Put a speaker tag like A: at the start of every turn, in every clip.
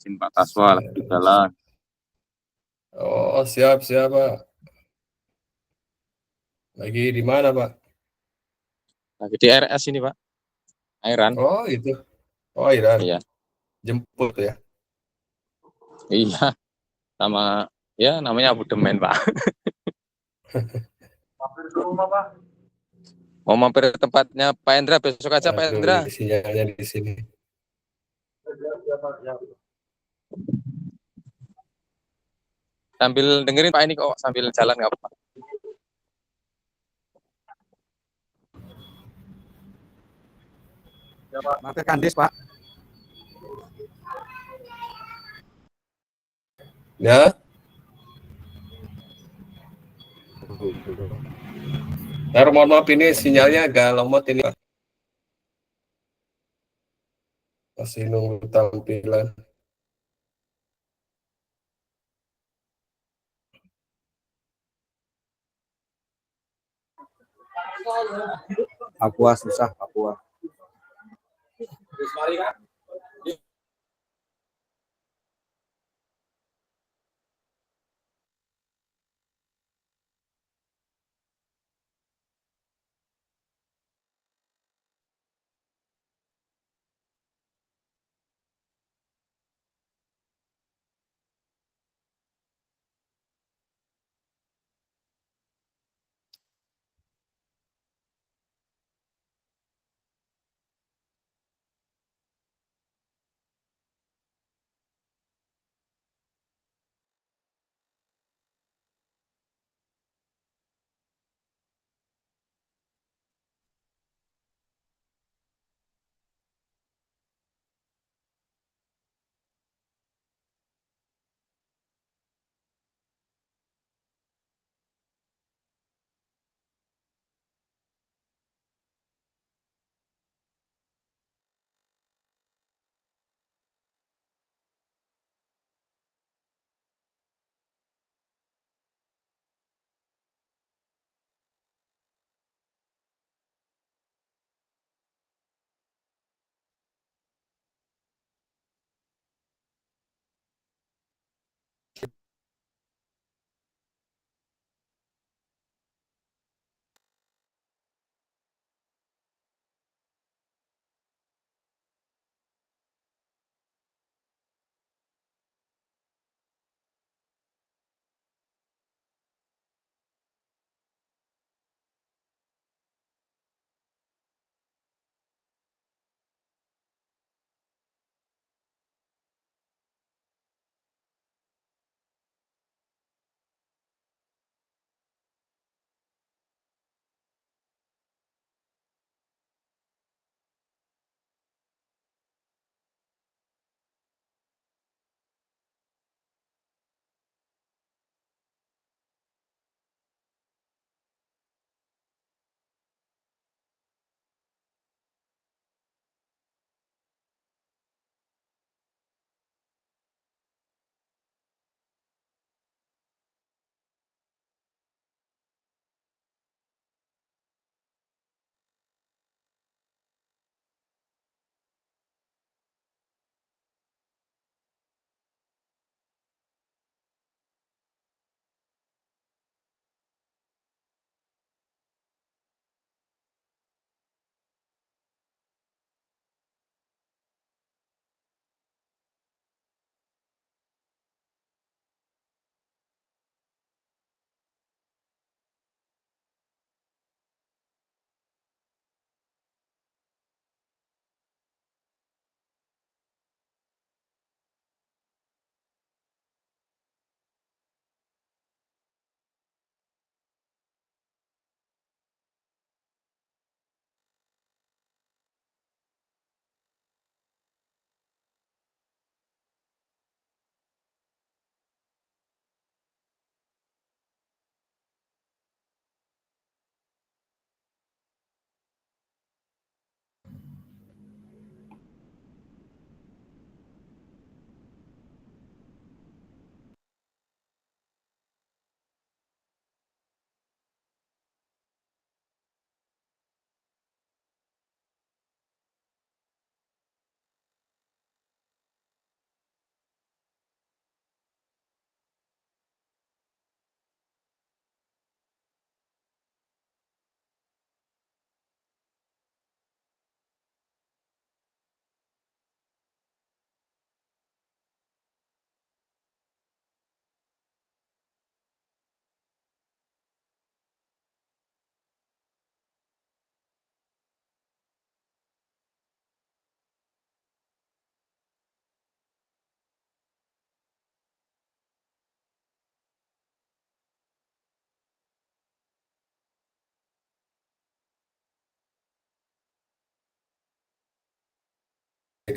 A: izin Pak Kaswa lagi di jalan.
B: Oh, siap, siap, Pak. Lagi di mana, Pak?
A: Lagi di RS ini, Pak. Airan.
B: Oh, itu. Oh, Iran.
A: Iya.
B: Jemput ya.
A: Iya, sama ya namanya Abu Demen, Pak.
C: Mampir ke rumah, Pak.
A: Mau mampir ke tempatnya Pak Endra besok aja, Pak
B: Aduh,
A: Endra.
B: ini sinyalnya di sini.
C: Ya, Pak. Ya.
A: Sambil dengerin Pak ini kok, sambil jalan nggak apa-apa.
C: Ya, Pak.
D: Mampir Kandis, Pak.
B: Ya. Ntar mohon maaf ini sinyalnya agak lemot ini, Pak. Masih nunggu tampilan.
D: Papua susah, Papua.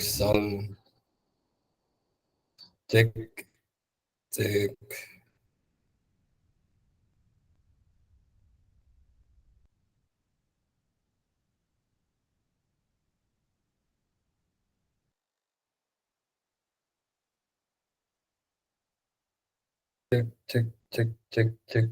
B: sound. Cek, cek. Cek, cek, cek, cek, cek.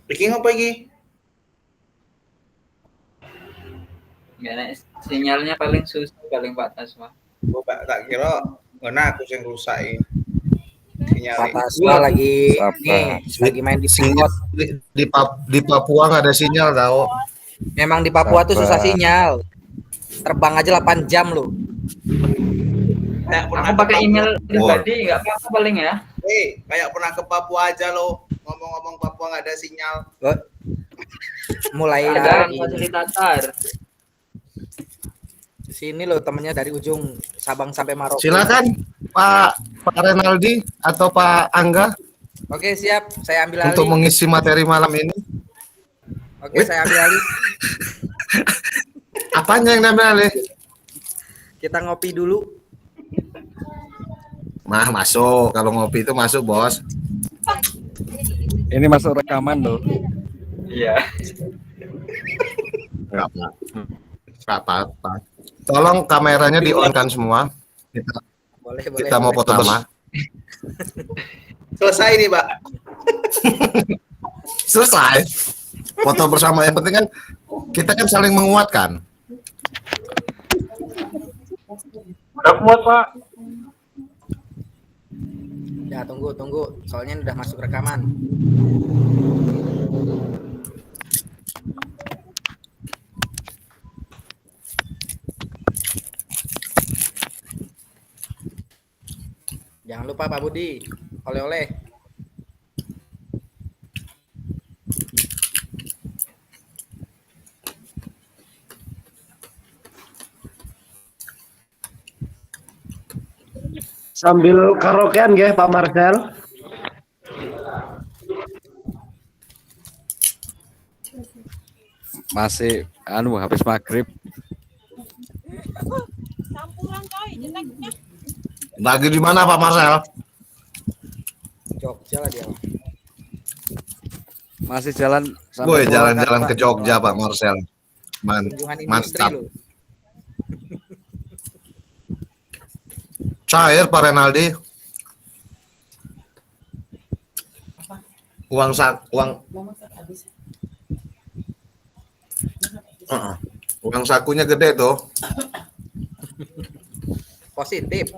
D: Bikin apa lagi?
E: Gak, sinyalnya paling susah, paling batas mah.
D: Gue tak kira ngena aku yang rusak ini. Sinyal.
F: Pak Tasma lagi main di Discord.
G: Di Papua nggak ada sinyal tau.
F: Memang di Papua tuh susah sinyal. Terbang aja 8 jam loh.
E: Aku pakai email pribadi nggak apa-apa paling ya.
D: Kayak pernah ke Papua aja lo. Ngomong-ngomong Papua nggak ada sinyal.
F: Mulai
E: Ada
F: dari
E: fasilitator.
F: sini loh, temennya dari ujung Sabang sampai Maroko.
G: Silakan Pak Renaldi atau Pak Angga.
F: Oke, siap. Saya ambil alih.
G: Untuk mengisi materi malam ini.
F: Oke, saya ambil alih.
G: Apanya yang diambil alih?
F: Kita ngopi dulu.
G: Masuk. Kalau ngopi itu masuk, Bos.
H: Ini masuk rekaman loh.
E: Iya.
G: Enggak apa-apa. Tolong kameranya di-on-kan semua. Kita mau foto bersama.
D: Selesai nih, Pak.
G: Selesai. Foto bersama, yang penting kan kita kan saling menguatkan.
C: Udah muat, Pak.
F: Ya, tunggu. Soalnya udah masuk rekaman. Jangan lupa Pak Budi, oleh-oleh.
C: Sambil karaokean nggih Pak Marcel.
H: Masih habis maghrib.
G: Lagi di mana Pak Marcel?
F: Jogja lah dia.
H: Masih jalan
G: Woi, jalan-jalan ke Jogja Pak Marcel.
F: Kunjungan industri
G: Mantap.
F: loh.
G: Cair Pak Renaldi. Uang uang sakunya gede tuh.
F: Positif.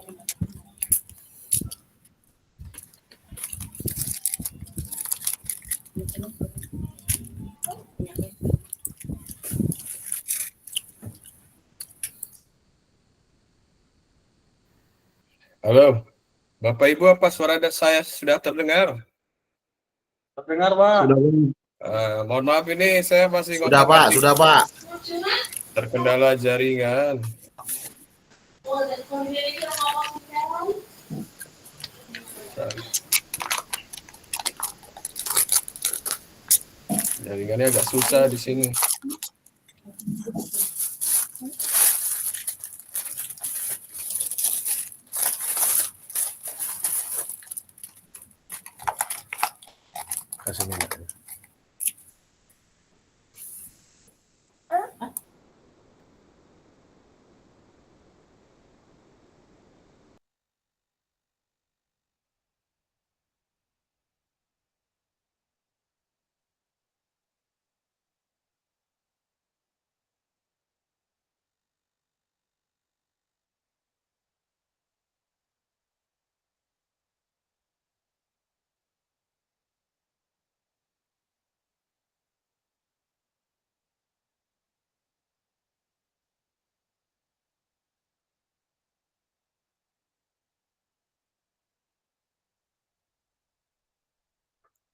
B: Halo, Bapak Ibu, apa suara saya sudah terdengar?
C: Terdengar, Pak. Sudah.
B: Mohon maaf ini saya masih
G: Sudah Pak,
B: ngotak-atik,
G: sudah Pak.
B: terkendala jaringan. Jaringannya agak susah di sini.
G: Kasih minyak.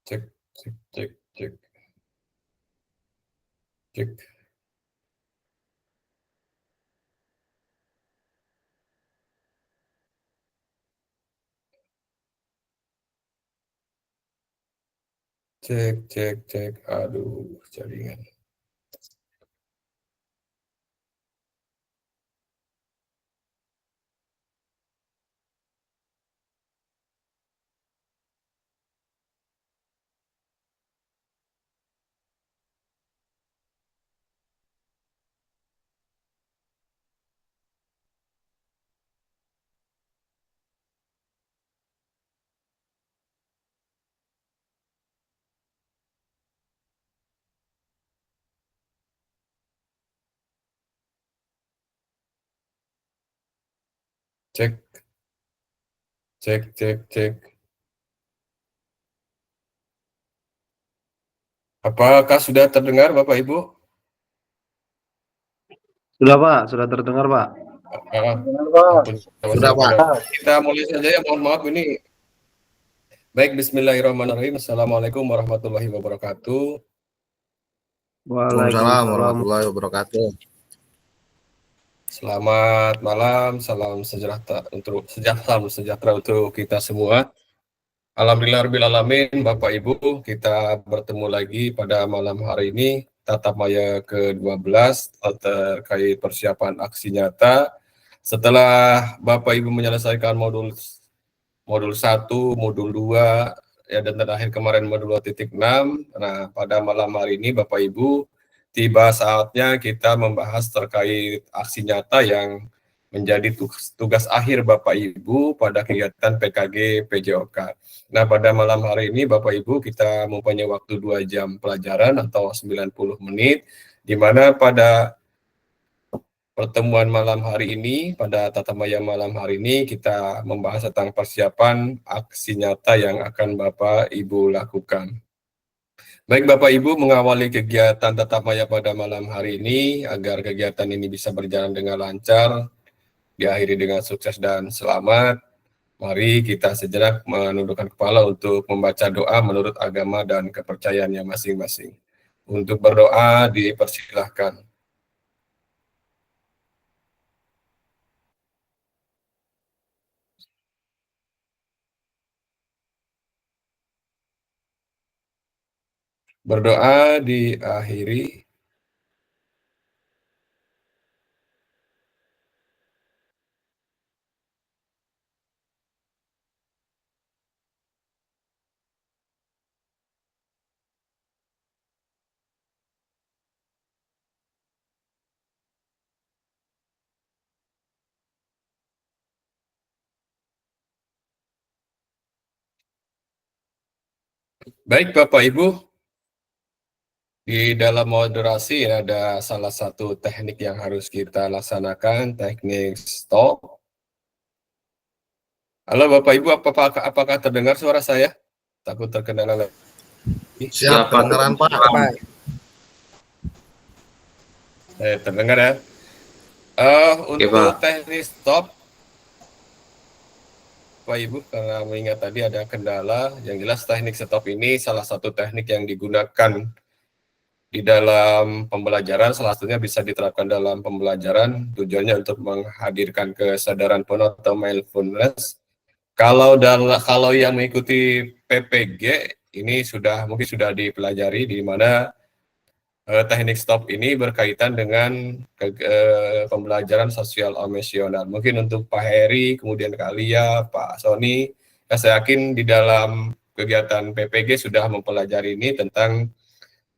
B: Cek, cek, cek, cek, cek. Cek, cek, cek. Aduh, jaringan. Cek, cek, cek, cek. Apakah sudah terdengar, Bapak Ibu?
C: Sudah, Pak. Sudah terdengar, Pak.
G: Sudah Pak.
B: Kita mulai saja ya, mohon maaf ini. Baik, bismillahirrahmanirrahim. Assalamualaikum warahmatullahi wabarakatuh.
G: Waalaikumsalam
C: Waalaikumsalam.
G: warahmatullahi wabarakatuh.
B: Selamat malam, salam sejahtera untuk kita semua. Alhamdulillahirrahmanirrahim, Bapak Ibu, kita bertemu lagi pada malam hari ini, tatap maya ke-12 terkait persiapan aksi nyata. Setelah Bapak Ibu menyelesaikan modul 1, modul 2, ya, dan terakhir kemarin modul 2.6. Nah, pada malam hari ini Bapak Ibu, tiba saatnya kita membahas terkait aksi nyata yang menjadi tugas akhir Bapak Ibu pada kegiatan PKG PJOK. Nah, pada malam hari ini Bapak Ibu kita mempunyai waktu 2 jam pelajaran atau 90 menit, di mana pada pertemuan malam hari ini, pada tatap maya malam hari ini, kita membahas tentang persiapan aksi nyata yang akan Bapak Ibu lakukan. Baik Bapak Ibu, mengawali kegiatan tatap maya pada malam hari ini, agar kegiatan ini bisa berjalan dengan lancar, diakhiri dengan sukses dan selamat, mari kita sejenak menundukkan kepala untuk membaca doa menurut agama dan kepercayaannya masing-masing. Untuk berdoa dipersilahkan. Berdoa diakhiri. Baik Bapak Ibu, di dalam moderasi ada salah satu teknik yang harus kita laksanakan, teknik stop. Halo Bapak Ibu, apakah terdengar suara saya? Takut terkendala lagi.
G: Siap, kedengaran Pak.
F: Pak.
B: Terdengar ya? Untuk
E: Pak.
B: teknik stop, Bapak Ibu, karena mengingat tadi ada kendala, yang jelas teknik stop ini salah satu teknik yang digunakan di dalam pembelajaran, salah satunya bisa diterapkan dalam pembelajaran, tujuannya untuk menghadirkan kesadaran penuh atau mindfulness. Kalau yang mengikuti PPG, ini mungkin sudah dipelajari, di mana teknik stop ini berkaitan dengan pembelajaran sosial emosional. Mungkin untuk Pak Heri, kemudian Kak Lia, Pak Sony, saya yakin di dalam kegiatan PPG sudah mempelajari ini tentang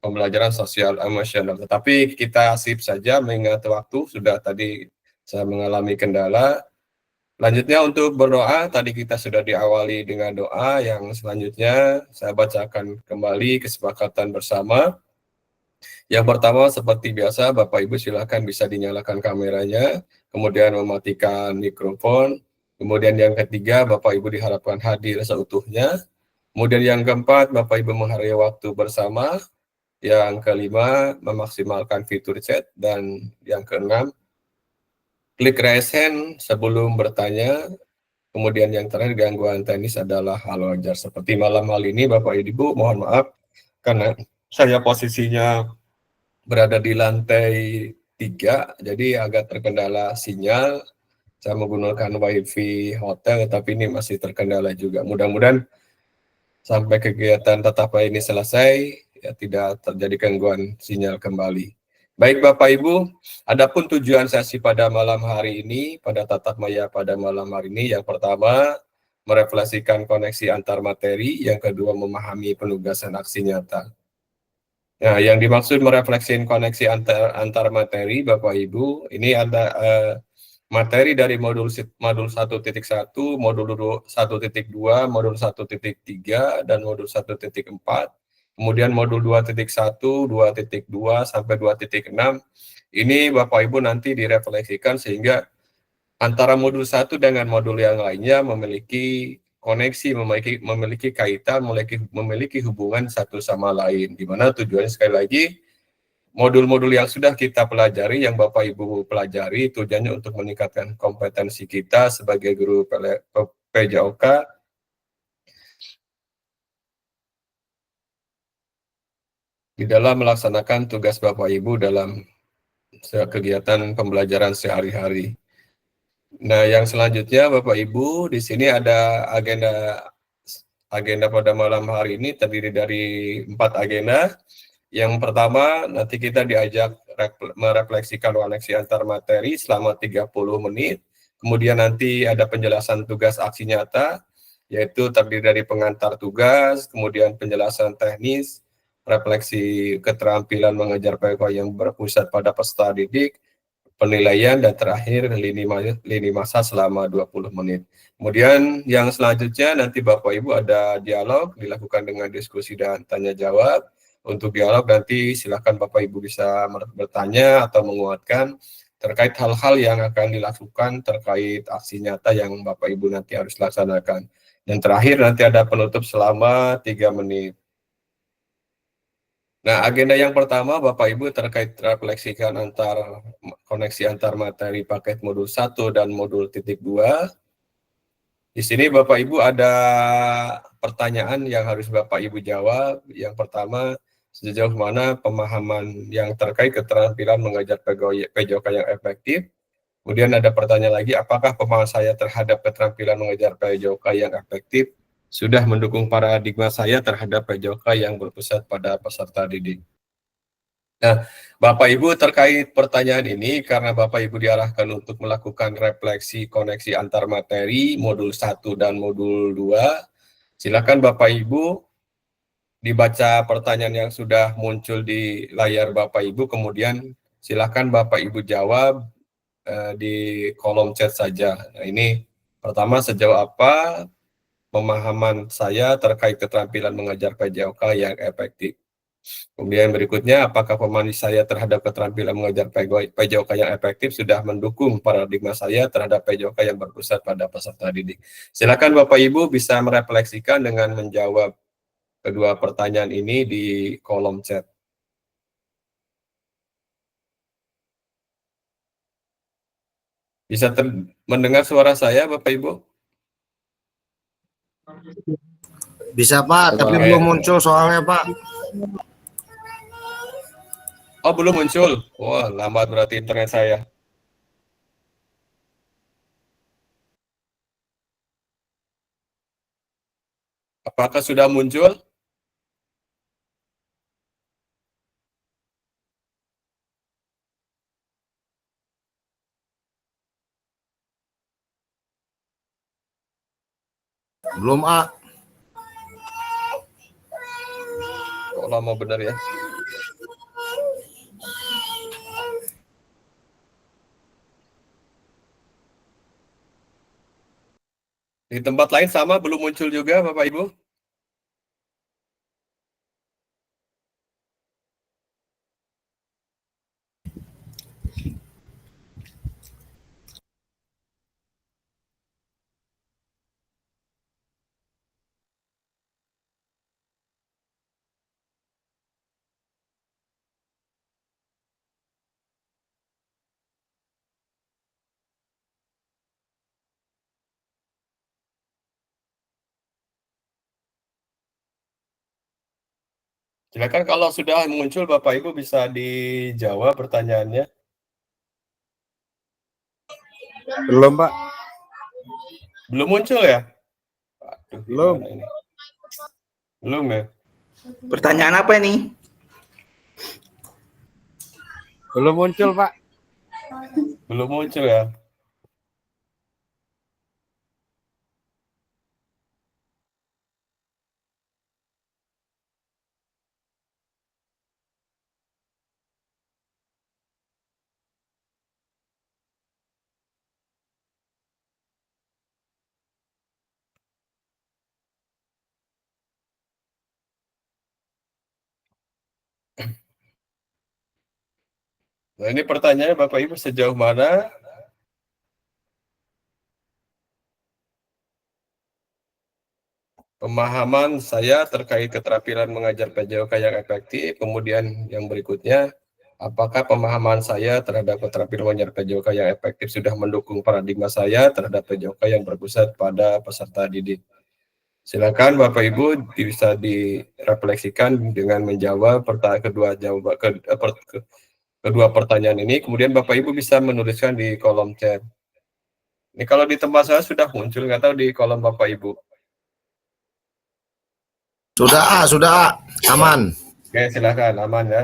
B: pembelajaran sosial emosional. Tetapi kita sip saja mengingat waktu, sudah tadi saya mengalami kendala. Lanjutnya untuk berdoa, tadi kita sudah diawali dengan doa, yang selanjutnya saya bacakan kembali kesepakatan bersama. Yang pertama, seperti biasa, Bapak Ibu silakan bisa dinyalakan kameranya, kemudian mematikan mikrofon. Kemudian yang ketiga, Bapak Ibu diharapkan hadir seutuhnya. Kemudian yang keempat, Bapak Ibu menghargai waktu bersama. Yang kelima, memaksimalkan fitur chat. Dan yang keenam, klik raise hand sebelum bertanya. Kemudian yang terakhir, gangguan teknis adalah hal wajar. Seperti malam hari ini, Bapak Ibu, mohon maaf karena saya posisinya berada di lantai 3, jadi agak terkendala sinyal. Saya menggunakan wifi hotel, tapi ini masih terkendala juga. Mudah-mudahan sampai kegiatan tatap muka ini selesai, ya tidak terjadi gangguan sinyal kembali. Baik Bapak Ibu, adapun tujuan sesi pada malam hari ini, pada tatap maya pada malam hari ini, yang pertama, merefleksikan koneksi antar materi, yang kedua, memahami penugasan aksi nyata. Nah, yang dimaksud merefleksikan koneksi antar materi, Bapak Ibu, ini ada materi dari modul 1.1, modul 1.2, modul 1.3, dan modul 1.4. Kemudian modul 2.1, 2.2, sampai 2.6. Ini Bapak Ibu nanti direfleksikan sehingga antara modul 1 dengan modul yang lainnya memiliki koneksi, memiliki kaitan, memiliki hubungan satu sama lain. Di mana tujuannya sekali lagi, modul-modul yang sudah kita pelajari, yang Bapak Ibu pelajari, tujuannya untuk meningkatkan kompetensi kita sebagai guru PJOK di dalam melaksanakan tugas Bapak Ibu dalam kegiatan pembelajaran sehari-hari. Nah, yang selanjutnya Bapak Ibu, di sini ada agenda pada malam hari ini terdiri dari 4 agenda. Yang pertama, nanti kita diajak merefleksikan koneksi antar materi selama 30 menit. Kemudian nanti ada penjelasan tugas aksi nyata, yaitu terdiri dari pengantar tugas, kemudian penjelasan teknis, refleksi keterampilan mengejar PK yang berpusat pada peserta didik, penilaian, dan terakhir lini masa selama 20 menit. Kemudian yang selanjutnya nanti Bapak Ibu ada dialog, dilakukan dengan diskusi dan tanya jawab. Untuk dialog nanti silakan Bapak Ibu bisa bertanya atau menguatkan terkait hal-hal yang akan dilakukan terkait aksi nyata yang Bapak Ibu nanti harus laksanakan. Dan terakhir nanti ada penutup selama 3 menit. Nah, agenda yang pertama Bapak Ibu terkait refleksikan koneksi antar materi paket modul 1 dan modul 2. Di sini Bapak Ibu ada pertanyaan yang harus Bapak Ibu jawab. Yang pertama, sejauh mana pemahaman yang terkait keterampilan mengajar PJOK yang efektif. Kemudian ada pertanyaan lagi, apakah pemahaman saya terhadap keterampilan mengajar PJOK yang efektif sudah mendukung paradigma saya terhadap PJOK yang berpusat pada peserta didik. Nah, Bapak Ibu terkait pertanyaan ini, karena Bapak Ibu diarahkan untuk melakukan refleksi koneksi antar materi modul 1 dan modul 2, silakan Bapak Ibu dibaca pertanyaan yang sudah muncul di layar Bapak Ibu, kemudian silakan Bapak Ibu jawab di kolom chat saja. Nah, ini pertama, sejauh apa pemahaman saya terkait keterampilan mengajar PJOK yang efektif. Kemudian berikutnya, apakah pemahaman saya terhadap keterampilan mengajar PJOK yang efektif sudah mendukung paradigma saya terhadap PJOK yang berpusat pada peserta didik. Silakan Bapak Ibu bisa merefleksikan dengan menjawab kedua pertanyaan ini di kolom chat. Bisa mendengar suara saya, Bapak Ibu?
G: Bisa Pak, tapi
B: Oke.
G: belum muncul soalnya Pak.
B: Oh, belum muncul. Wah, lambat berarti internet saya. Apakah sudah muncul?
G: Belum A.
B: Kok lama benar ya? Di tempat lain sama, belum muncul juga, Bapak Ibu? Silakan kalau sudah muncul, Bapak Ibu bisa dijawab pertanyaannya.
H: Belum, Pak.
B: Belum muncul ya? Aduh,
H: Belum.
B: gimana ini? Belum ya?
D: Pertanyaan apa ini?
H: Belum muncul, Pak.
B: Belum muncul ya? Nah, ini pertanyaannya Bapak Ibu sejauh mana pemahaman saya terkait keterampilan mengajar PJOK yang efektif. Kemudian yang berikutnya, apakah pemahaman saya terhadap keterampilan mengajar PJOK yang efektif sudah mendukung paradigma saya terhadap PJOK yang berpusat pada peserta didik. Silakan Bapak Ibu bisa direfleksikan dengan menjawab kedua pertanyaan ini. Kemudian Bapak Ibu bisa menuliskan di kolom chat. Ini kalau di tempat saya sudah muncul, nggak tahu di kolom Bapak Ibu.
G: Sudah A. Aman.
B: Oke, silakan, aman ya.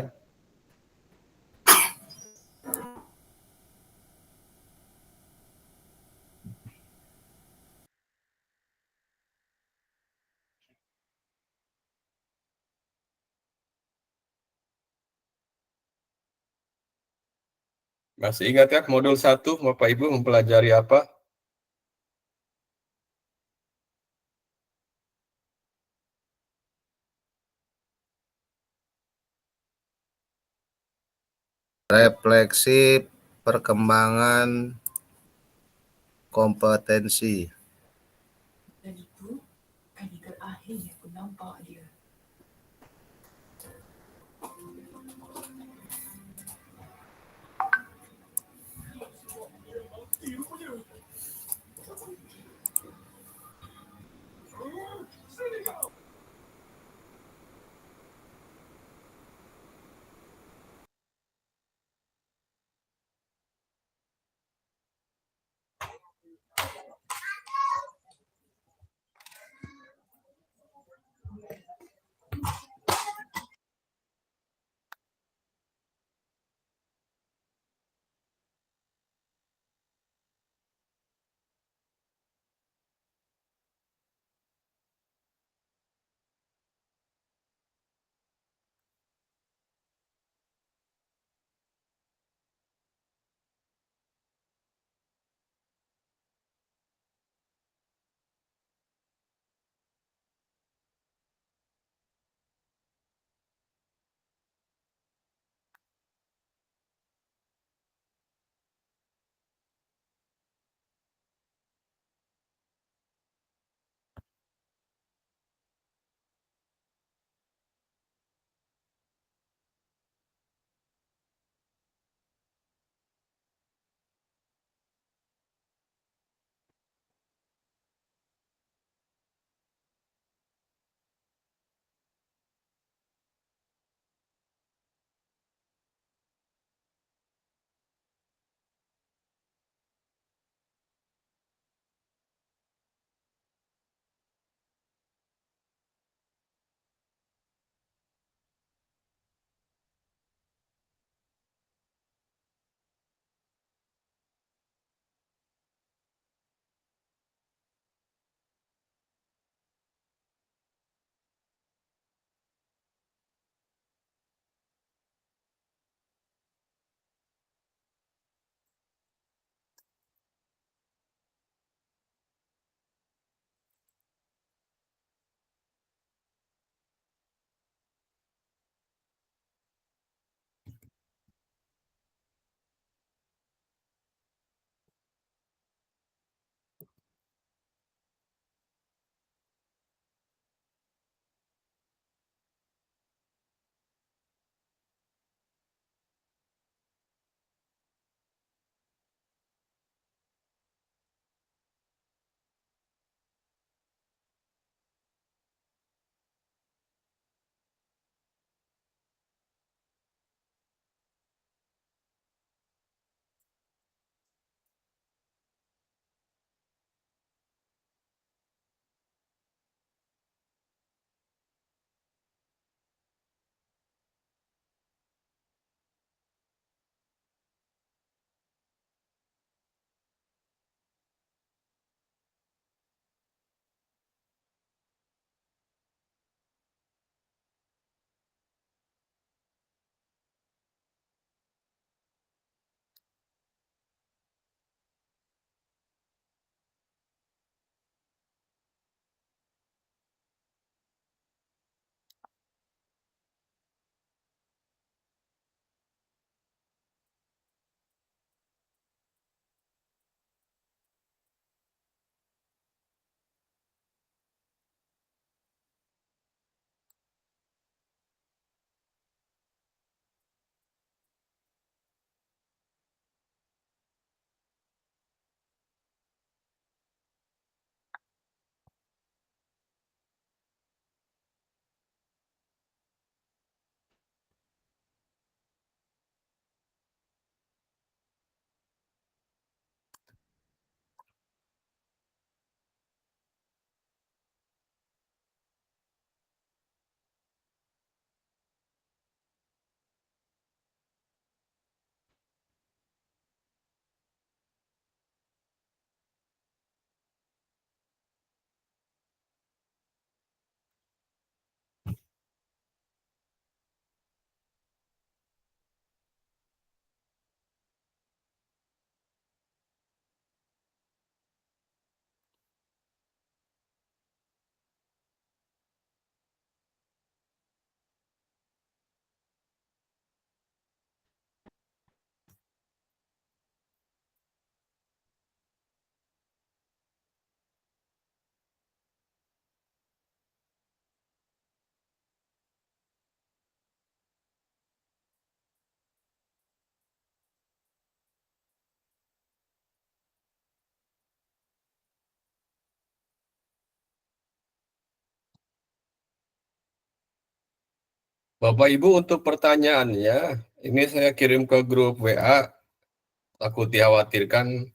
B: Masih ingat ya modul 1 Bapak Ibu mempelajari apa?
G: Refleksi perkembangan kompetensi.
B: Bapak Ibu untuk pertanyaannya, ini saya kirim ke grup WA. Aku dikhawatirkan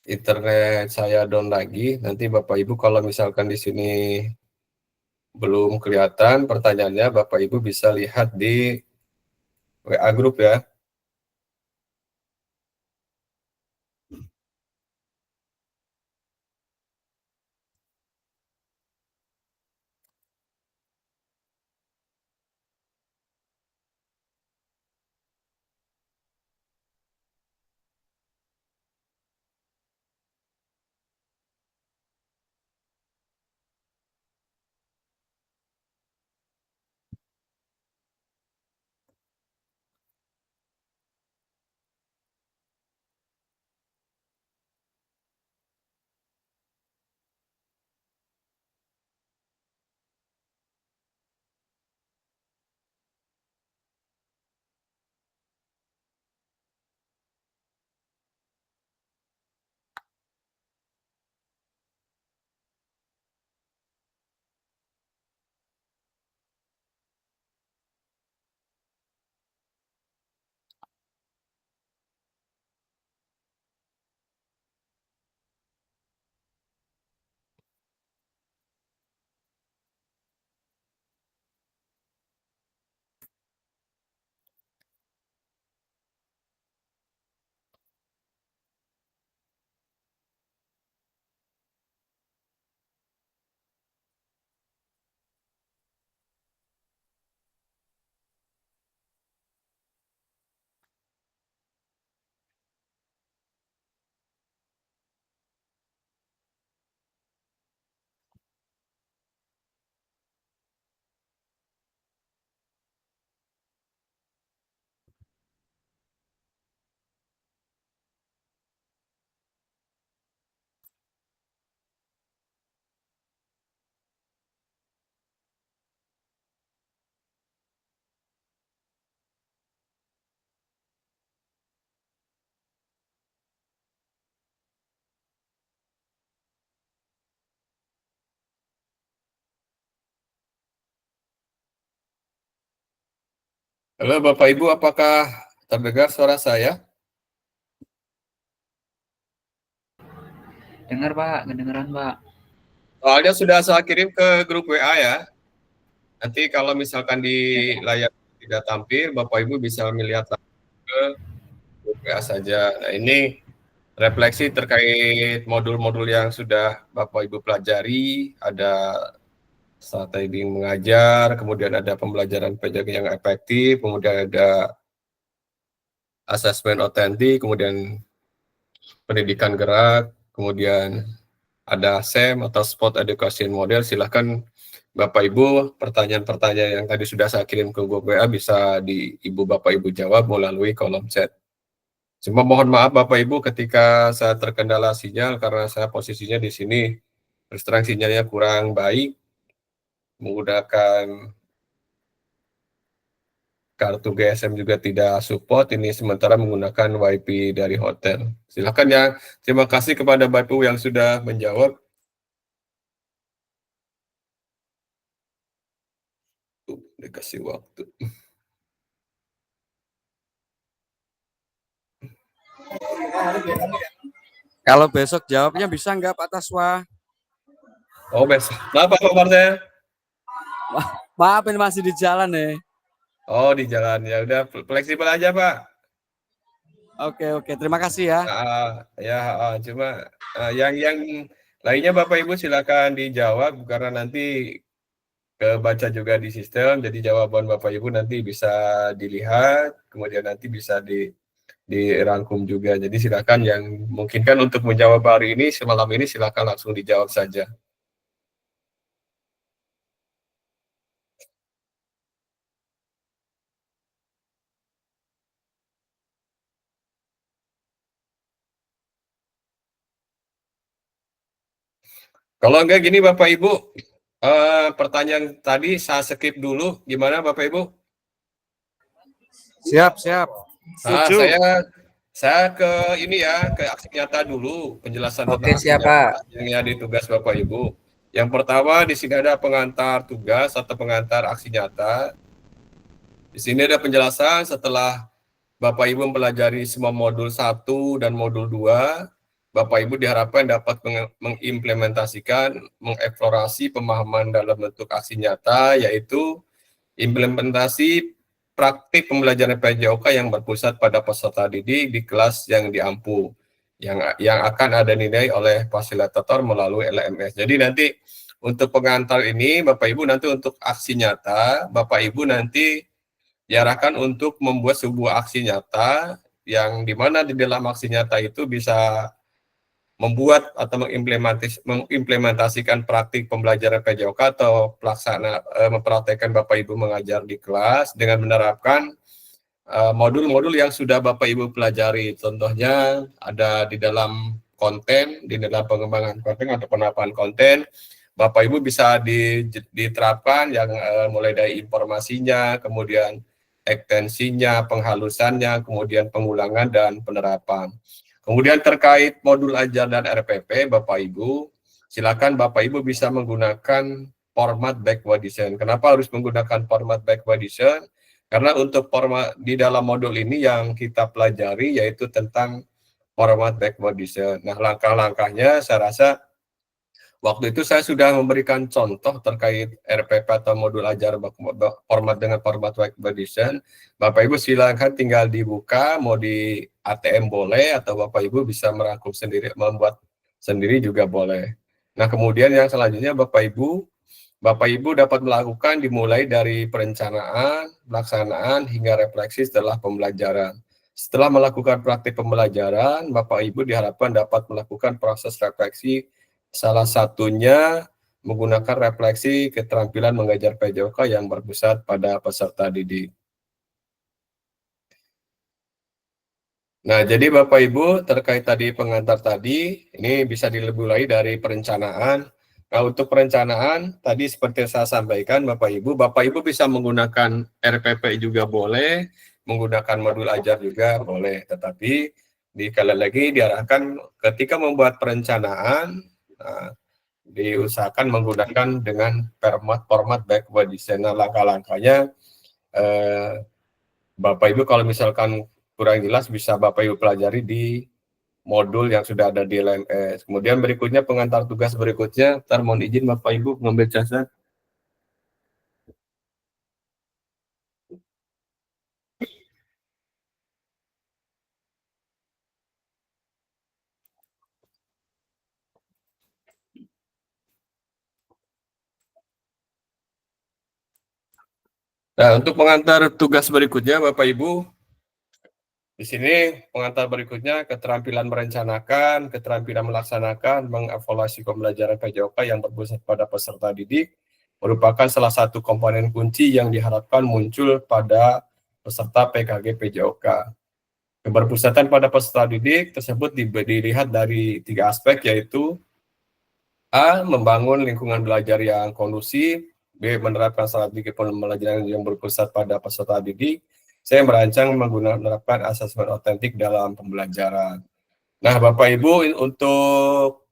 B: internet saya down lagi. Nanti Bapak Ibu kalau misalkan di sini belum kelihatan pertanyaannya, Bapak Ibu bisa lihat di WA grup ya. Halo Bapak Ibu, apakah terdengar suara saya?
E: Dengar Pak, kedengeran Pak.
B: Soalnya sudah saya kirim ke grup WA ya. Nanti kalau misalkan di layar tidak tampil, Bapak Ibu bisa melihat ke grup WA saja. Nah, ini refleksi terkait modul-modul yang sudah Bapak Ibu pelajari, ada strategi mengajar, kemudian ada pembelajaran penjaga yang efektif, kemudian ada asesmen otentik, kemudian pendidikan gerak, kemudian ada SEM atau Sport Education Model. Silahkan Bapak Ibu, pertanyaan-pertanyaan yang tadi sudah saya kirim ke grup WA bisa Bapak Ibu jawab melalui kolom chat. Cuma mohon maaf Bapak Ibu ketika saya terkendala sinyal karena saya posisinya di sini, terus terang sinyalnya kurang baik, menggunakan kartu GSM juga tidak support, ini sementara menggunakan WiFi dari hotel. Silakan ya, terima kasih kepada Bapak Ibu yang sudah menjawab. Dikasih waktu.
H: Kalau besok jawabnya bisa nggak Pak Taswa?
B: Oh besok, kenapa Pak Marcel?
H: Maaf ini masih di jalan nih.
B: Oh di jalan, ya udah fleksibel aja Pak.
H: Oke, terima kasih ya.
B: Cuma yang lainnya Bapak Ibu silakan dijawab karena nanti kebaca juga di sistem, jadi jawaban Bapak Ibu nanti bisa dilihat, kemudian nanti bisa dirangkum juga. Jadi silakan yang memungkinkan untuk menjawab hari ini, semalam ini silakan langsung dijawab saja. Kalau enggak gini Bapak Ibu, pertanyaan tadi saya skip dulu, gimana Bapak Ibu?
H: Siap. Setuju.
B: Saya ke ini ya, ke aksi nyata dulu penjelasan
F: Oke,
B: tentang
F: siap, Pak.
B: yang ada di tugas Bapak Ibu. Yang pertama di sini ada pengantar tugas atau pengantar aksi nyata. Di sini ada penjelasan setelah Bapak Ibu mempelajari semua modul 1 dan modul 2, Bapak Ibu diharapkan dapat mengimplementasikan, mengeksplorasi pemahaman dalam bentuk aksi nyata, yaitu implementasi praktik pembelajaran PJOK yang berpusat pada peserta didik di kelas yang diampu, yang akan ada nilai oleh fasilitator melalui LMS. Jadi nanti untuk pengantar ini, Bapak Ibu nanti untuk aksi nyata, Bapak Ibu nanti diarahkan untuk membuat sebuah aksi nyata yang dimana di dalam aksi nyata itu bisa membuat atau mengimplementasikan praktik pembelajaran PJOK atau mempraktekkan Bapak Ibu mengajar di kelas dengan menerapkan modul-modul yang sudah Bapak Ibu pelajari. Contohnya ada di dalam konten, di dalam pengembangan konten atau penerapan konten, Bapak Ibu bisa diterapkan yang mulai dari informasinya, kemudian ekstensinya, penghalusannya, kemudian pengulangan dan penerapan. Kemudian terkait modul ajar dan RPP, Bapak Ibu, silakan Bapak Ibu bisa menggunakan format backward edition. Kenapa harus menggunakan format backward edition? Karena untuk format di dalam modul ini yang kita pelajari yaitu tentang format backward edition. Nah, langkah-langkahnya saya rasa waktu itu saya sudah memberikan contoh terkait RPP atau modul ajar format dengan format backward edition. Bapak Ibu silakan tinggal dibuka, mau di ATM boleh, atau Bapak Ibu bisa merangkum sendiri, membuat sendiri juga boleh. Nah, kemudian yang selanjutnya Bapak Ibu dapat melakukan dimulai dari perencanaan, pelaksanaan, hingga refleksi setelah pembelajaran. Setelah melakukan praktik pembelajaran, Bapak Ibu diharapkan dapat melakukan proses refleksi, salah satunya menggunakan refleksi keterampilan mengajar PJOK yang berpusat pada peserta didik. Nah, jadi Bapak Ibu terkait tadi pengantar tadi, ini bisa dimulai dari perencanaan. Nah, untuk perencanaan tadi seperti saya sampaikan Bapak Ibu bisa menggunakan RPP juga boleh, menggunakan modul ajar juga boleh. Tetapi sekali lagi diarahkan ketika membuat perencanaan, diusahakan menggunakan dengan format backward edition. Nah, langkah-langkahnya Bapak Ibu kalau misalkan kurang jelas bisa Bapak Ibu pelajari di modul yang sudah ada di LMS. Kemudian berikutnya pengantar tugas berikutnya, mohon izin Bapak Ibu mengambil jasa. Nah, untuk pengantar tugas berikutnya Bapak Ibu, di sini pengantar berikutnya keterampilan merencanakan, keterampilan melaksanakan, mengevaluasi pembelajaran PJOK yang berpusat pada peserta didik merupakan salah satu komponen kunci yang diharapkan muncul pada peserta PKG PJOK. Keberpusatan pada peserta didik tersebut dilihat dari 3 aspek, yaitu A. Membangun lingkungan belajar yang kondusif, B. Menerapkan strategi pembelajaran yang berpusat pada peserta didik, saya merancang menerapkan asesmen otentik dalam pembelajaran. Nah, Bapak Ibu, untuk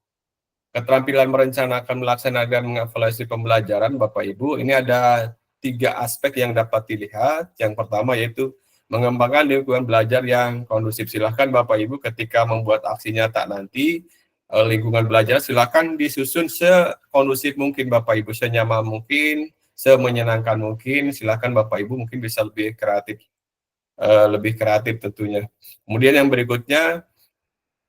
B: keterampilan merencanakan, melaksanakan, dan mengevaluasi pembelajaran, Bapak Ibu, ini ada 3 aspek yang dapat dilihat. Yang pertama yaitu mengembangkan lingkungan belajar yang kondusif. Silakan Bapak Ibu ketika membuat aksi nyata nanti, lingkungan belajar silakan disusun sekondusif mungkin Bapak Ibu, senyaman mungkin, semenyenangkan mungkin. Silakan Bapak Ibu mungkin bisa lebih kreatif tentunya. Kemudian yang berikutnya,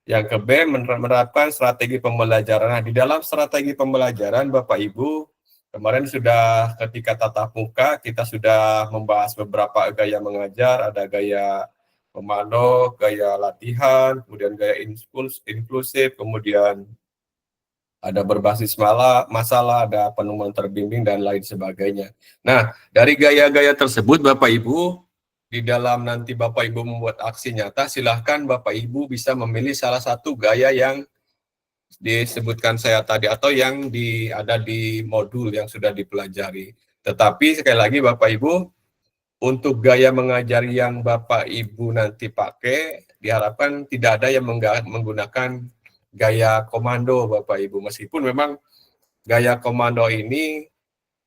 B: yang ke B, menerapkan strategi pembelajaran. Nah, di dalam strategi pembelajaran Bapak Ibu, kemarin sudah ketika tatap muka, kita sudah membahas beberapa gaya mengajar, ada gaya komando, gaya latihan, kemudian gaya inklusif, kemudian ada berbasis masalah, ada penemuan terbimbing, dan lain sebagainya. Nah, dari gaya-gaya tersebut Bapak Ibu, di dalam nanti Bapak Ibu membuat aksi nyata, silahkan Bapak Ibu bisa memilih salah satu gaya yang disebutkan saya tadi atau yang ada di modul yang sudah dipelajari. Tetapi sekali lagi Bapak Ibu, untuk gaya mengajar yang Bapak Ibu nanti pakai, diharapkan tidak ada yang menggunakan gaya komando Bapak Ibu. Meskipun memang gaya komando ini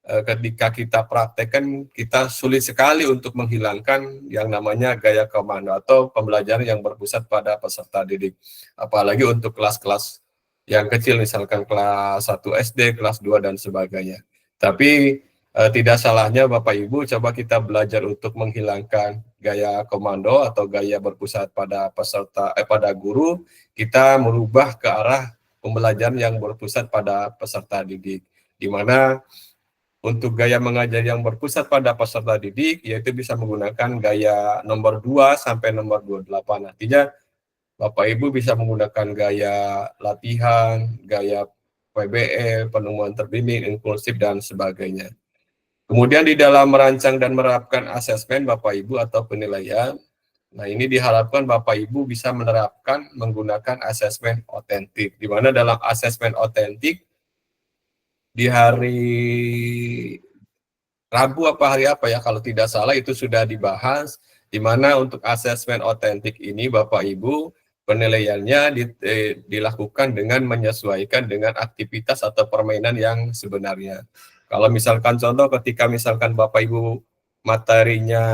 B: ketika kita praktekkan, kita sulit sekali untuk menghilangkan yang namanya gaya komando atau pembelajaran yang berpusat pada peserta didik. Apalagi untuk kelas-kelas yang kecil, misalkan kelas 1 SD, kelas 2, dan sebagainya. Tapi tidak salahnya Bapak Ibu coba kita belajar untuk menghilangkan gaya komando atau gaya berpusat pada pada guru, kita merubah ke arah pembelajaran yang berpusat pada peserta didik, di mana untuk gaya mengajar yang berpusat pada peserta didik, yaitu bisa menggunakan gaya nomor 2 sampai nomor 28. Artinya, Bapak Ibu bisa menggunakan gaya latihan, gaya PBL, penemuan terbimbing, inklusif, dan sebagainya. Kemudian di dalam merancang dan menerapkan asesmen Bapak Ibu atau penilaian, nah ini diharapkan Bapak Ibu bisa menerapkan menggunakan asesmen otentik, di mana dalam asesmen otentik, di hari Rabu hari apa ya, kalau tidak salah itu sudah dibahas, di mana untuk asesmen otentik ini Bapak Ibu penilaiannya dilakukan dengan menyesuaikan dengan aktivitas atau permainan yang sebenarnya. Kalau misalkan contoh ketika misalkan Bapak Ibu materinya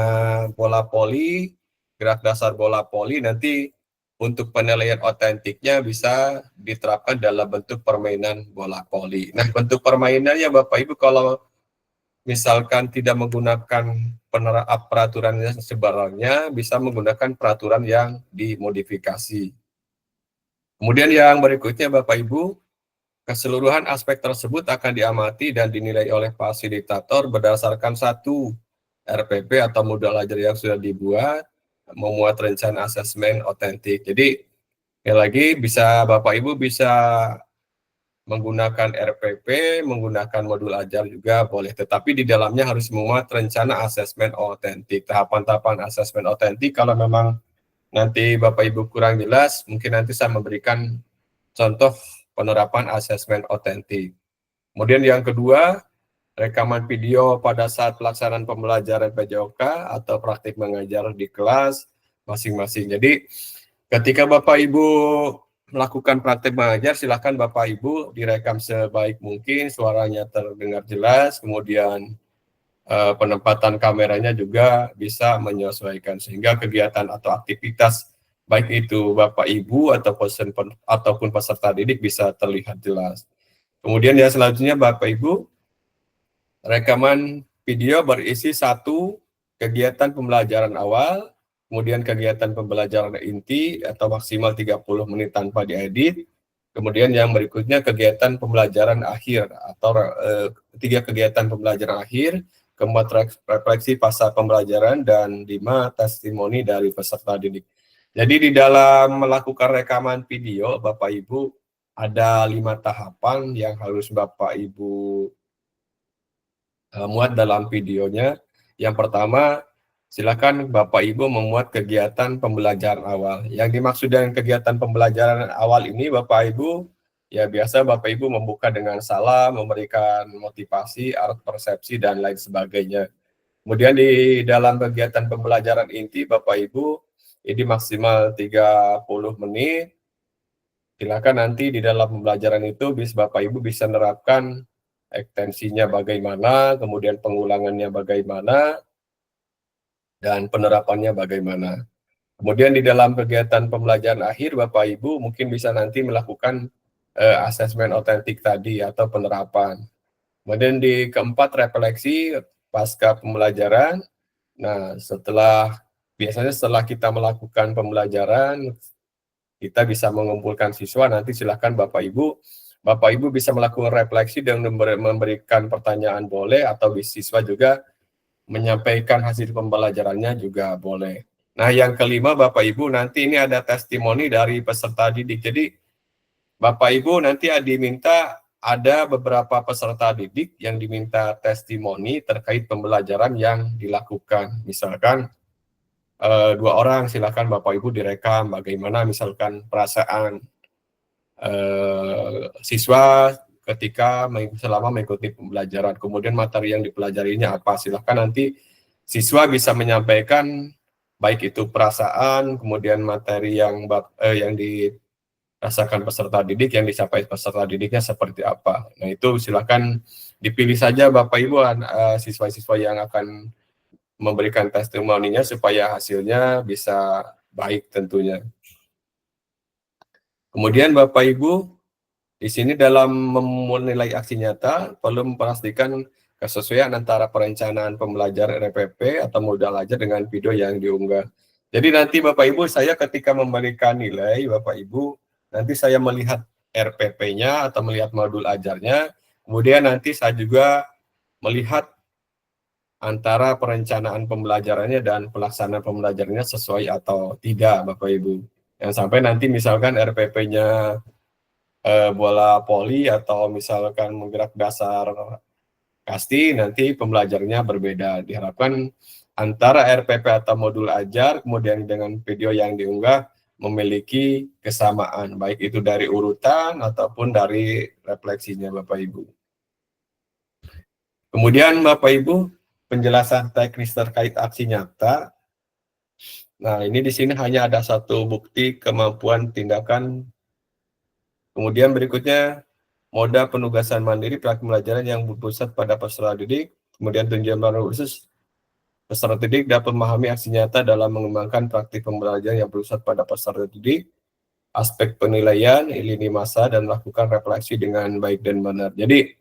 B: bola voli, gerak dasar bola voli, nanti untuk penilaian otentiknya bisa diterapkan dalam bentuk permainan bola voli. Nah, bentuk permainannya Bapak Ibu kalau misalkan tidak menggunakan peraturan yang sebenarnya, bisa menggunakan peraturan yang dimodifikasi. Kemudian yang berikutnya Bapak Ibu, keseluruhan aspek tersebut akan diamati dan dinilai oleh fasilitator berdasarkan satu RPP atau modul ajar yang sudah dibuat, memuat rencana asesmen otentik. Jadi, sekali lagi bisa Bapak Ibu bisa menggunakan RPP, menggunakan modul ajar juga boleh, tetapi di dalamnya harus memuat rencana asesmen otentik. Tahapan-tahapan asesmen otentik kalau memang nanti Bapak Ibu kurang jelas, mungkin nanti saya memberikan contoh penerapan asesmen otentik. Kemudian yang kedua, rekaman video pada saat pelaksanaan pembelajaran PJOK atau praktik mengajar di kelas masing-masing. Jadi ketika Bapak Ibu melakukan praktik mengajar, silakan Bapak Ibu direkam sebaik mungkin, suaranya terdengar jelas, kemudian penempatan kameranya juga bisa menyesuaikan sehingga kegiatan atau aktivitas baik itu Bapak Ibu ataupun peserta didik bisa terlihat jelas. Kemudian yang selanjutnya Bapak Ibu, rekaman video berisi satu kegiatan pembelajaran awal, kemudian kegiatan pembelajaran inti atau maksimal 30 menit tanpa diedit, kemudian yang berikutnya kegiatan pembelajaran akhir atau 3 kegiatan pembelajaran akhir, keempat refleksi pasca pembelajaran, dan 5 testimoni dari peserta didik. Jadi di dalam melakukan rekaman video, Bapak Ibu ada 5 tahapan yang harus Bapak Ibu muat dalam videonya. Yang pertama, silakan Bapak Ibu memuat kegiatan pembelajaran awal. Yang dimaksud dengan kegiatan pembelajaran awal ini Bapak Ibu, ya biasa Bapak Ibu membuka dengan salam, memberikan motivasi, arti persepsi, dan lain sebagainya. Kemudian di dalam kegiatan pembelajaran inti Bapak Ibu, ini maksimal 30 menit. Silakan nanti di dalam pembelajaran itu Bapak Ibu bisa menerapkan ekstensinya bagaimana, kemudian pengulangannya bagaimana, dan penerapannya bagaimana. Kemudian di dalam kegiatan pembelajaran akhir, Bapak Ibu mungkin bisa nanti melakukan asesmen otentik tadi atau penerapan. Kemudian di keempat, refleksi pasca pembelajaran. Nah, biasanya setelah kita melakukan pembelajaran, kita bisa mengumpulkan siswa, nanti silakan Bapak Ibu bisa melakukan refleksi dan memberikan pertanyaan boleh, atau siswa juga menyampaikan hasil pembelajarannya juga boleh. Nah, yang kelima Bapak Ibu, nanti ini ada testimoni dari peserta didik. Jadi Bapak Ibu nanti diminta, ada beberapa peserta didik yang diminta testimoni terkait pembelajaran yang dilakukan. Misalkan 2 orang, silakan Bapak Ibu direkam bagaimana misalkan perasaan siswa ketika selama mengikuti pembelajaran, kemudian materi yang dipelajarinya apa. Silakan nanti siswa bisa menyampaikan baik itu perasaan, kemudian materi yang dirasakan peserta didik, yang disampaikan peserta didiknya seperti apa. Nah, itu silakan dipilih saja Bapak Ibu siswa-siswa yang akan memberikan testimoninya supaya hasilnya bisa baik tentunya. Kemudian Bapak Ibu, di sini dalam menilai aksi nyata perlu memastikan kesesuaian antara perencanaan pembelajaran RPP atau modal ajar dengan video yang diunggah. Jadi nanti Bapak Ibu, saya ketika memberikan nilai Bapak Ibu, nanti saya melihat RPP-nya atau melihat modul ajarnya, kemudian nanti saya juga melihat antara perencanaan pembelajarannya dan pelaksanaan pembelajarannya sesuai atau tidak Bapak Ibu. Yang sampai nanti misalkan RPP-nya bola voli atau misalkan menggerak dasar kasti, nanti pembelajarannya berbeda. Diharapkan antara RPP atau modul ajar kemudian dengan video yang diunggah memiliki kesamaan, baik itu dari urutan ataupun dari refleksinya Bapak Ibu. Kemudian Bapak Ibu, penjelasan teknis terkait aksi nyata. Nah, ini di sini hanya ada satu bukti kemampuan tindakan. Kemudian berikutnya, moda penugasan mandiri praktik pembelajaran yang berpusat pada peserta didik. Kemudian tujuan khusus peserta didik dapat memahami aksi nyata dalam mengembangkan praktik pembelajaran yang berpusat pada peserta didik, aspek penilaian, lini masa, dan melakukan refleksi dengan baik dan benar. Jadi,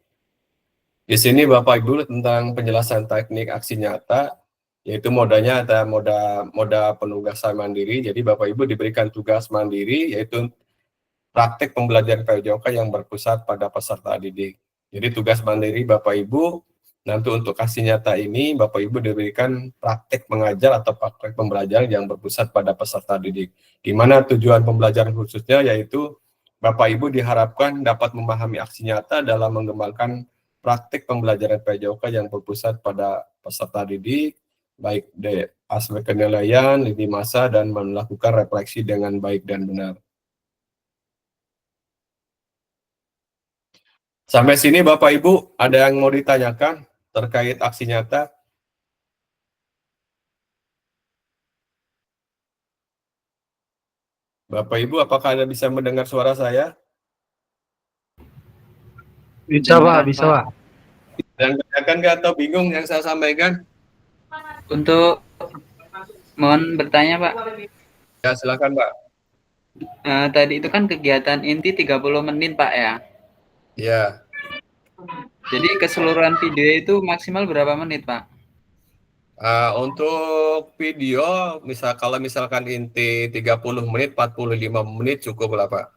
B: di sini Bapak Ibu tentang penjelasan teknik aksi nyata, yaitu modanya ada moda penugasan mandiri. Jadi Bapak Ibu diberikan tugas mandiri, yaitu praktik pembelajaran PJOK yang berpusat pada peserta didik. Jadi tugas mandiri Bapak Ibu, nanti untuk aksi nyata ini Bapak Ibu diberikan praktik mengajar atau praktik pembelajaran yang berpusat pada peserta didik. Di mana tujuan pembelajaran khususnya yaitu Bapak Ibu diharapkan dapat memahami aksi nyata dalam mengembangkan praktik pembelajaran PJOK yang berpusat pada peserta didik, baik dari aspek penilaian, lini masa, dan melakukan refleksi dengan baik dan benar. Sampai sini Bapak Ibu, ada yang mau ditanyakan terkait aksi nyata? Bapak Ibu, apakah Anda bisa mendengar suara saya?
C: Bisa Pak, bisa Pak.
B: Dan tanyakan nggak atau bingung yang saya sampaikan?
E: Untuk mohon bertanya Pak.
B: Ya, silakan Pak.
E: Tadi itu kan kegiatan inti 30 menit Pak ya.
B: Ya.
E: Jadi keseluruhan video itu maksimal berapa menit Pak?
B: Untuk video, kalau misalkan inti 30 menit, 45 menit cukup lah Pak.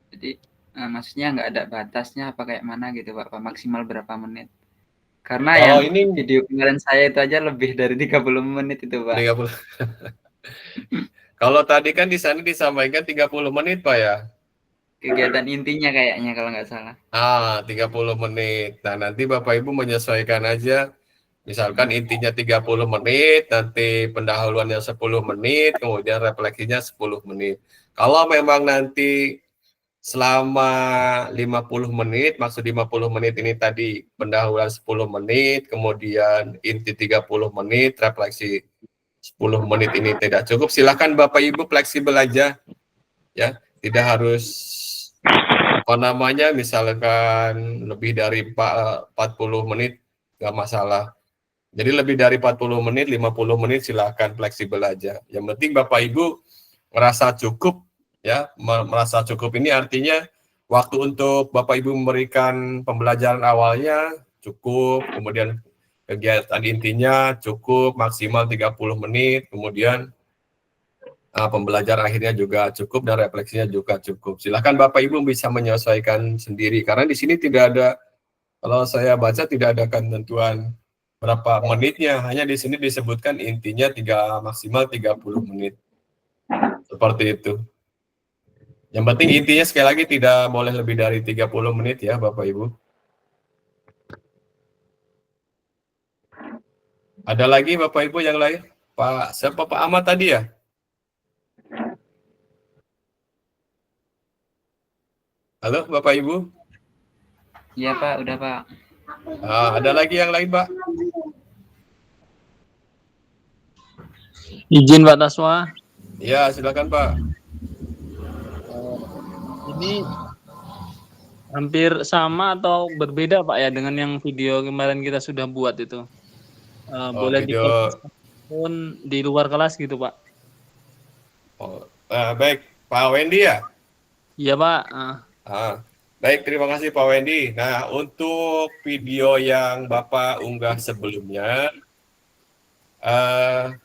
E: Jadi maksudnya nggak ada batasnya apa kayak mana gitu Pak, maksimal berapa menit? Karena video kemarin saya itu aja lebih dari 30 menit itu Pak.
B: 30. Kalau tadi kan di sana disampaikan 30 menit Pak ya?
E: Kegiatan intinya kayaknya kalau nggak salah.
B: 30 menit. Nah, nanti Bapak Ibu menyesuaikan aja. Misalkan intinya 30 menit, nanti pendahuluannya 10 menit, kemudian refleksinya 10 menit. Kalau memang nanti selama 50 menit, maksud 50 menit ini tadi pendahuluan 10 menit, kemudian inti 30 menit, refleksi 10 menit ini tidak cukup, silakan Bapak Ibu fleksibel aja. Ya, tidak harus misalkan lebih dari 40 menit nggak masalah. Jadi lebih dari 40 menit, 50 menit silahkan fleksibel aja. Yang penting Bapak Ibu merasa cukup, ya. Merasa cukup ini artinya waktu untuk Bapak Ibu memberikan pembelajaran awalnya cukup, kemudian kegiatan intinya cukup, maksimal 30 menit, kemudian pembelajaran akhirnya juga cukup dan refleksinya juga cukup. Silahkan Bapak Ibu bisa menyesuaikan sendiri, karena di sini tidak ada, kalau saya baca tidak ada ketentuan berapa menitnya, hanya di sini disebutkan intinya maksimal 30 menit. Seperti itu. Yang penting intinya sekali lagi tidak boleh lebih dari 30 menit ya Bapak Ibu. Ada lagi Bapak Ibu yang lain? Siapa Pak Ahmad tadi ya? Halo Bapak Ibu?
E: Iya Pak, udah Pak.
B: Ada lagi yang lain Pak?
A: Izin Pak Taswa.
B: Ya, silakan Pak.
I: Ini hampir sama atau berbeda Pak ya dengan yang video kemarin kita sudah buat itu? Boleh di
B: Video.
I: kelas pun di luar kelas gitu Pak?
B: Baik, Pak Wendy ya?
I: Iya Pak.
B: Baik, terima kasih Pak Wendy. Nah, untuk video yang Bapak unggah sebelumnya,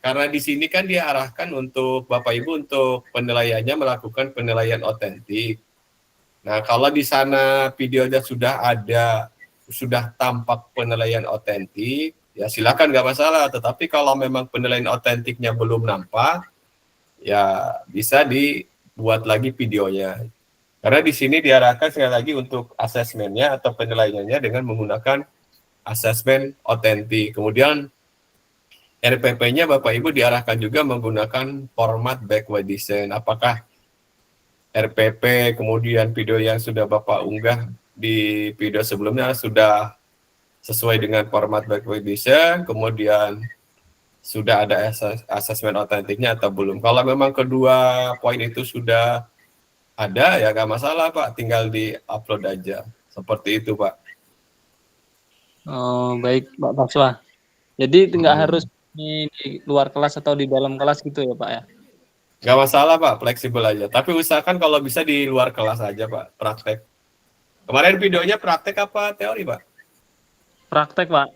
B: karena di sini kan diarahkan untuk Bapak Ibu untuk penilaiannya melakukan penilaian otentik. Nah, kalau di sana videonya sudah tampak penilaian otentik, ya silakan nggak masalah. Tetapi kalau memang penilaian otentiknya belum nampak, ya bisa dibuat lagi videonya. Karena di sini diarahkan sekali lagi untuk asesmennya atau penilaiannya dengan menggunakan asesmen otentik. Kemudian RPP-nya Bapak Ibu diarahkan juga menggunakan format backward edition. Apakah RPP kemudian video yang sudah Bapak unggah di video sebelumnya sudah sesuai dengan format backward edition, kemudian sudah ada asesmen otentiknya atau belum. Kalau memang kedua poin itu sudah ada, ya nggak masalah Pak, tinggal di-upload aja. Seperti itu Pak.
I: Oh, baik Pak Paswa. Jadi nggak harus di luar kelas atau di dalam kelas gitu ya Pak ya?
B: Nggak masalah Pak, fleksibel aja. Tapi usahakan kalau bisa di luar kelas aja Pak, praktek. Kemarin videonya praktek apa teori Pak?
I: Praktek Pak.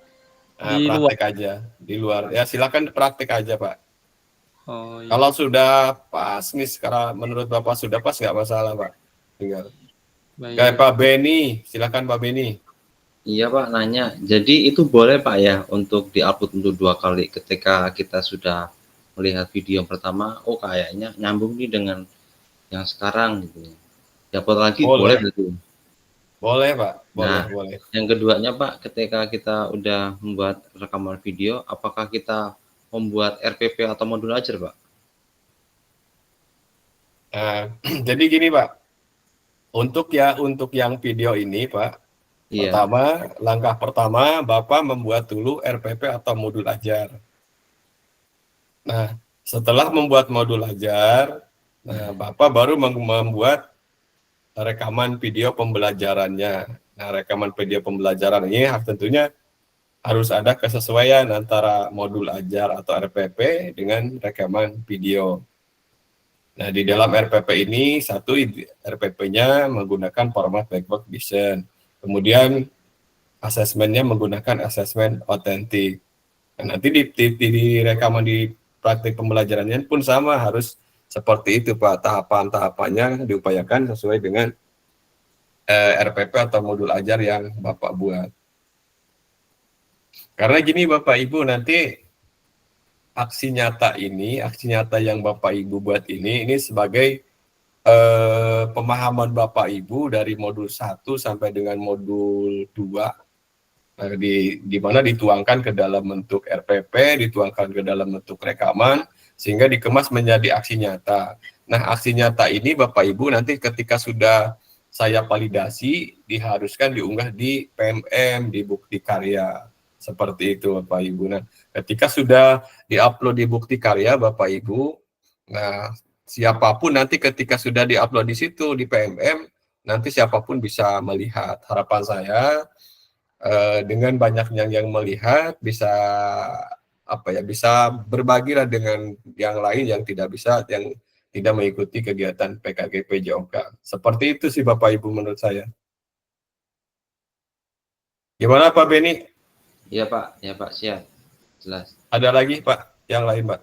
I: Di
B: Praktek
I: luar.
B: aja, di luar. Ya silakan praktek aja Pak.
I: Oh, iya.
B: Kalau sudah pas nih, sekarang menurut Bapak sudah pas nggak masalah Pak. Tinggal.
I: Baik.
B: Kayak Pak Beni, silakan Pak Beni.
J: Iya Pak, nanya. Jadi itu boleh Pak ya untuk diupload untuk 2 kali ketika kita sudah melihat video yang pertama, oh kayaknya nyambung nih dengan yang sekarang gitu. Diupload lagi boleh berarti?
B: Boleh Pak, boleh,
J: Nah,
B: boleh.
J: yang keduanya Pak, ketika kita udah membuat rekaman video, apakah kita membuat RPP atau modul ajar Pak?
B: Jadi gini Pak, untuk yang video ini Pak,
J: Iya.
B: langkah pertama Bapak membuat dulu RPP atau modul ajar. Nah, setelah membuat modul ajar, Bapak baru membuat rekaman video pembelajarannya. Nah, rekaman video pembelajaran ini tentunya harus ada kesesuaian antara modul ajar atau RPP dengan rekaman video. Nah, di dalam RPP ini, satu RPP-nya menggunakan format backward edition. Kemudian asesmennya menggunakan asesmen otentik. Nah, nanti di rekaman di praktik pembelajarannya pun sama, harus seperti itu Pak. Tahapan-tahapannya diupayakan sesuai dengan RPP atau modul ajar yang Bapak buat. Karena gini Bapak Ibu, nanti aksi nyata yang Bapak Ibu buat ini sebagai pemahaman Bapak Ibu dari modul 1 sampai dengan modul 2, di mana dituangkan ke dalam bentuk RPP, dituangkan ke dalam bentuk rekaman, sehingga dikemas menjadi aksi nyata. Nah, aksi nyata ini Bapak Ibu nanti ketika sudah saya validasi, diharuskan diunggah di PMM, di bukti karya. Seperti itu Bapak Ibu. Nah, ketika sudah diupload di bukti karya Bapak Ibu, nah siapapun nanti ketika sudah diupload di situ di PMM, nanti siapapun bisa melihat. Harapan saya dengan banyaknya yang melihat bisa bisa berbagilah dengan yang lain yang tidak mengikuti kegiatan PKGP JOK. Seperti itu sih Bapak Ibu menurut saya. Gimana Pak Beni?
J: Iya Pak, siap. Jelas.
B: Ada lagi Pak, yang lain Pak?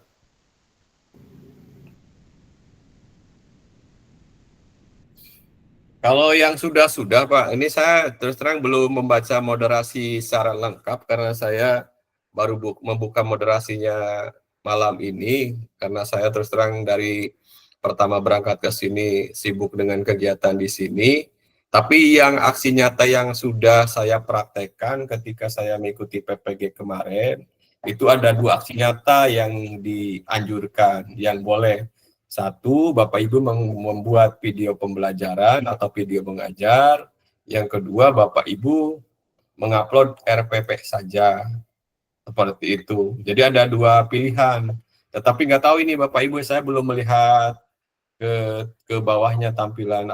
B: Kalau yang sudah Pak, ini saya terus terang belum membaca moderasi secara lengkap karena saya baru membuka moderasinya malam ini, karena saya terus terang dari pertama berangkat ke sini sibuk dengan kegiatan di sini. Tapi yang aksi nyata yang sudah saya praktekkan ketika saya mengikuti PPG kemarin, itu ada 2 aksi nyata yang dianjurkan, yang boleh. 1, Bapak Ibu membuat video pembelajaran atau video mengajar. Yang kedua, Bapak Ibu mengupload RPP saja. Seperti itu. Jadi ada 2 pilihan. Tetapi nggak tahu ini Bapak Ibu, saya belum melihat ke bawahnya tampilan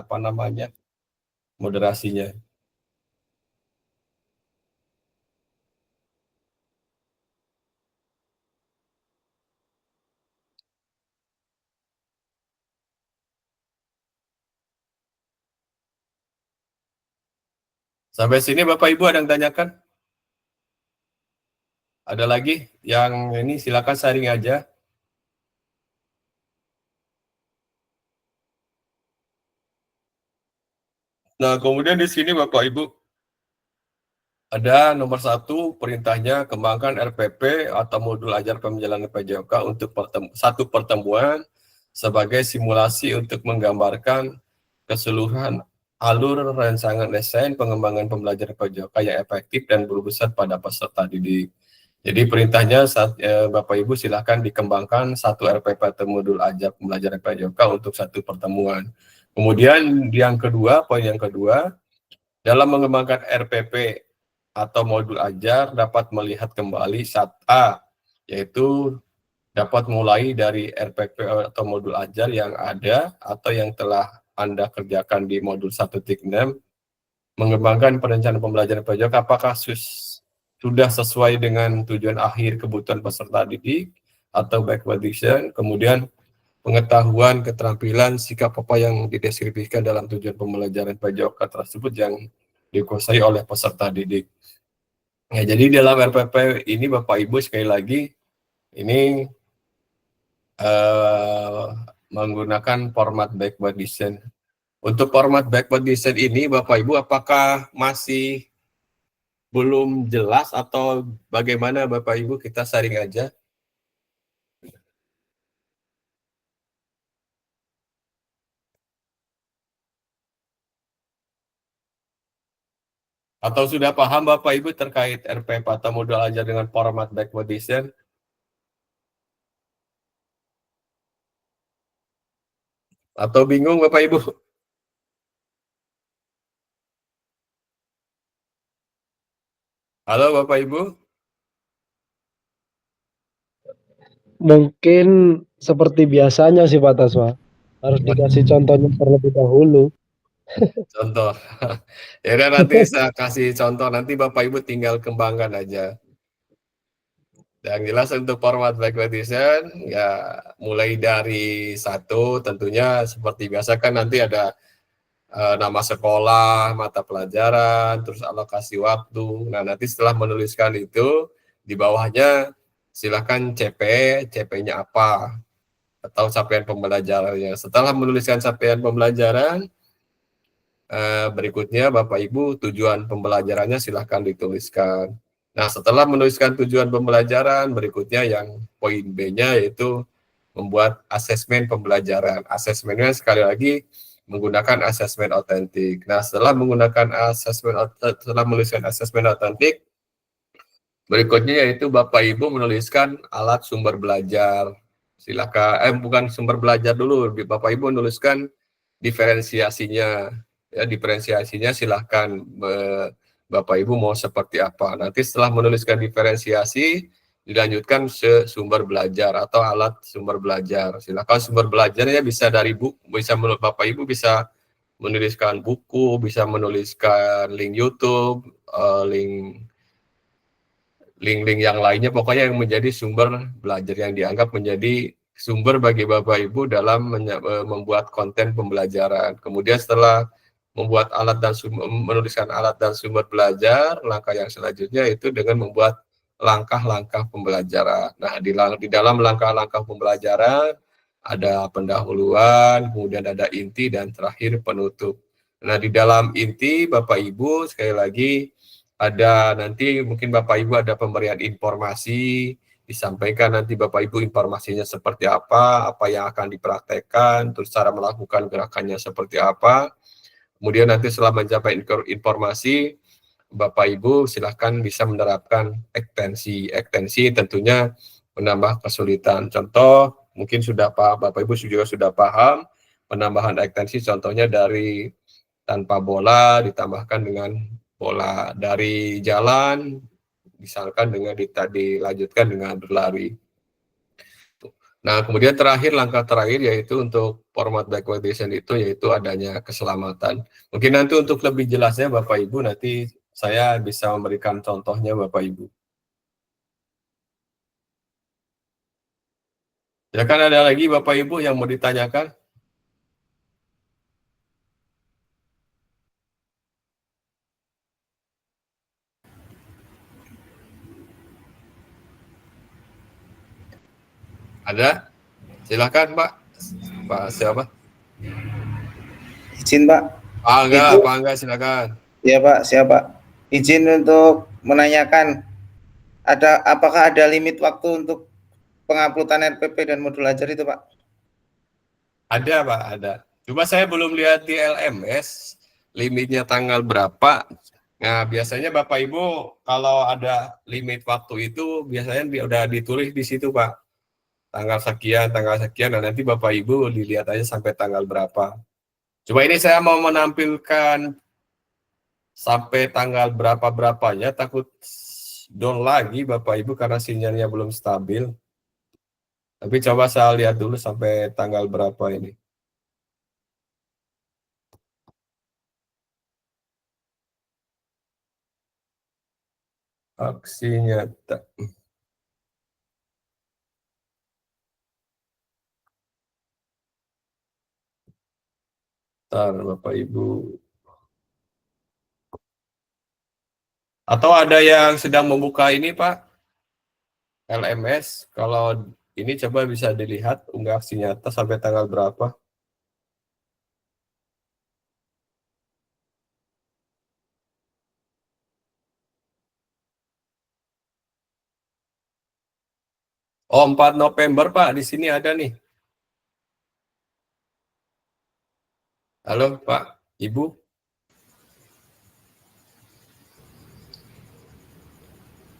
B: moderasinya. Sampai sini Bapak Ibu ada yang tanyakan? Ada lagi yang ini silakan sharing aja. Nah, kemudian di sini Bapak Ibu ada nomor 1 perintahnya kembangkan RPP atau modul ajar pemjalanan PJOK untuk satu pertemuan sebagai simulasi untuk menggambarkan keseluruhan alur rancangan desain pengembangan pembelajaran PJOK yang efektif dan berpusat pada peserta didik. Jadi perintahnya Bapak Ibu silahkan dikembangkan satu RPP atau modul ajar pembelajaran PJOK untuk satu pertemuan. Kemudian yang kedua, poin yang kedua, dalam mengembangkan RPP atau modul ajar dapat melihat kembali A, yaitu dapat mulai dari RPP atau modul ajar yang ada atau yang telah Anda kerjakan di modul 1.6, mengembangkan perencanaan pembelajaran PJOK apakah sudah sesuai dengan tujuan akhir kebutuhan peserta didik atau backward design, kemudian pengetahuan, keterampilan, sikap apa yang dideskripsikan dalam tujuan pembelajaran PJOK tersebut yang dikuasai oleh peserta didik. Ya, jadi dalam RPP ini Bapak Ibu sekali lagi ini menggunakan format backward design. Untuk format backward design ini Bapak Ibu apakah masih belum jelas atau bagaimana Bapak Ibu, kita sharing aja. Atau sudah paham Bapak Ibu terkait RPP atau modul ajar dengan format backward design? Atau bingung Bapak Ibu? Halo Bapak Ibu?
C: Mungkin seperti biasanya sih Pak Taswa. Harus dikasih contohnya terlebih dahulu.
B: Contoh. Ya udah, nanti saya kasih contoh, nanti Bapak Ibu tinggal kembangkan aja. Yang jelas untuk format backward design ya mulai dari 1 tentunya seperti biasa kan nanti ada nama sekolah, mata pelajaran, terus alokasi waktu. Nah, nanti setelah menuliskan itu di bawahnya silakan CP-nya apa atau capaian pembelajarannya. Setelah menuliskan capaian pembelajaran, berikutnya Bapak Ibu tujuan pembelajarannya silahkan dituliskan. Nah, setelah menuliskan tujuan pembelajaran, berikutnya yang poin B-nya yaitu membuat asesmen pembelajaran. Asesmennya sekali lagi menggunakan asesmen otentik. Nah, setelah menuliskan asesmen otentik, berikutnya yaitu Bapak Ibu menuliskan alat sumber belajar. Silakan, bukan sumber belajar dulu, Bapak Ibu menuliskan diferensiasinya. Ya, diferensiasinya silahkan Bapak Ibu mau seperti apa. Nanti setelah menuliskan diferensiasi, dilanjutkan sumber belajar atau alat sumber belajar. Silakan sumber belajarnya bisa dari buku, bisa menurut Bapak Ibu bisa menuliskan buku, bisa menuliskan link YouTube, link-link yang lainnya, pokoknya yang menjadi sumber belajar yang dianggap menjadi sumber bagi Bapak Ibu dalam membuat konten pembelajaran. Kemudian setelah membuat menuliskan alat dan sumber belajar, langkah yang selanjutnya itu dengan membuat langkah-langkah pembelajaran. Nah, di dalam langkah-langkah pembelajaran ada pendahuluan, kemudian ada inti, dan terakhir penutup. Nah, di dalam inti Bapak Ibu sekali lagi ada nanti mungkin Bapak Ibu ada pemberian informasi, disampaikan nanti Bapak Ibu informasinya seperti apa yang akan dipraktekkan, terus cara melakukan gerakannya seperti apa. Kemudian nanti setelah mencapai informasi, Bapak Ibu silahkan bisa menerapkan ekstensi. Ekstensi tentunya menambah kesulitan. Contoh, mungkin Bapak Ibu juga sudah paham, penambahan ekstensi contohnya dari tanpa bola ditambahkan dengan bola, dari jalan misalkan dengan dilanjutkan dengan berlari. Nah, kemudian langkah terakhir yaitu untuk format backward design itu yaitu adanya keselamatan. Mungkin nanti untuk lebih jelasnya Bapak Ibu nanti saya bisa memberikan contohnya Bapak Ibu. Ya kan, ada lagi Bapak Ibu yang mau ditanyakan? Ada? Silakan Pak. Pak siapa?
D: Izin Pak.
B: Enggak, silakan.
D: Ya Pak, siapa? Izin untuk menanyakan apakah ada limit waktu untuk penguploadan RPP dan modul ajar itu Pak?
B: Ada Pak, ada. Cuma saya belum lihat di LMS limitnya tanggal berapa. Nah, biasanya Bapak Ibu kalau ada limit waktu itu biasanya udah ditulis di situ Pak. Tanggal sekian, nah nanti Bapak Ibu dilihat aja sampai tanggal berapa. Cuma ini saya mau menampilkan sampai tanggal berapa-berapanya, takut down lagi Bapak Ibu karena sinyalnya belum stabil. Tapi coba saya lihat dulu sampai tanggal berapa ini. Aksi nyata. Bentar, Bapak Ibu. Atau ada yang sedang membuka ini, Pak? LMS. Kalau ini coba bisa dilihat unggah aksi nyata sampai tanggal berapa. Oh, 4 November, Pak. Di sini ada nih. Halo, Pak, Ibu.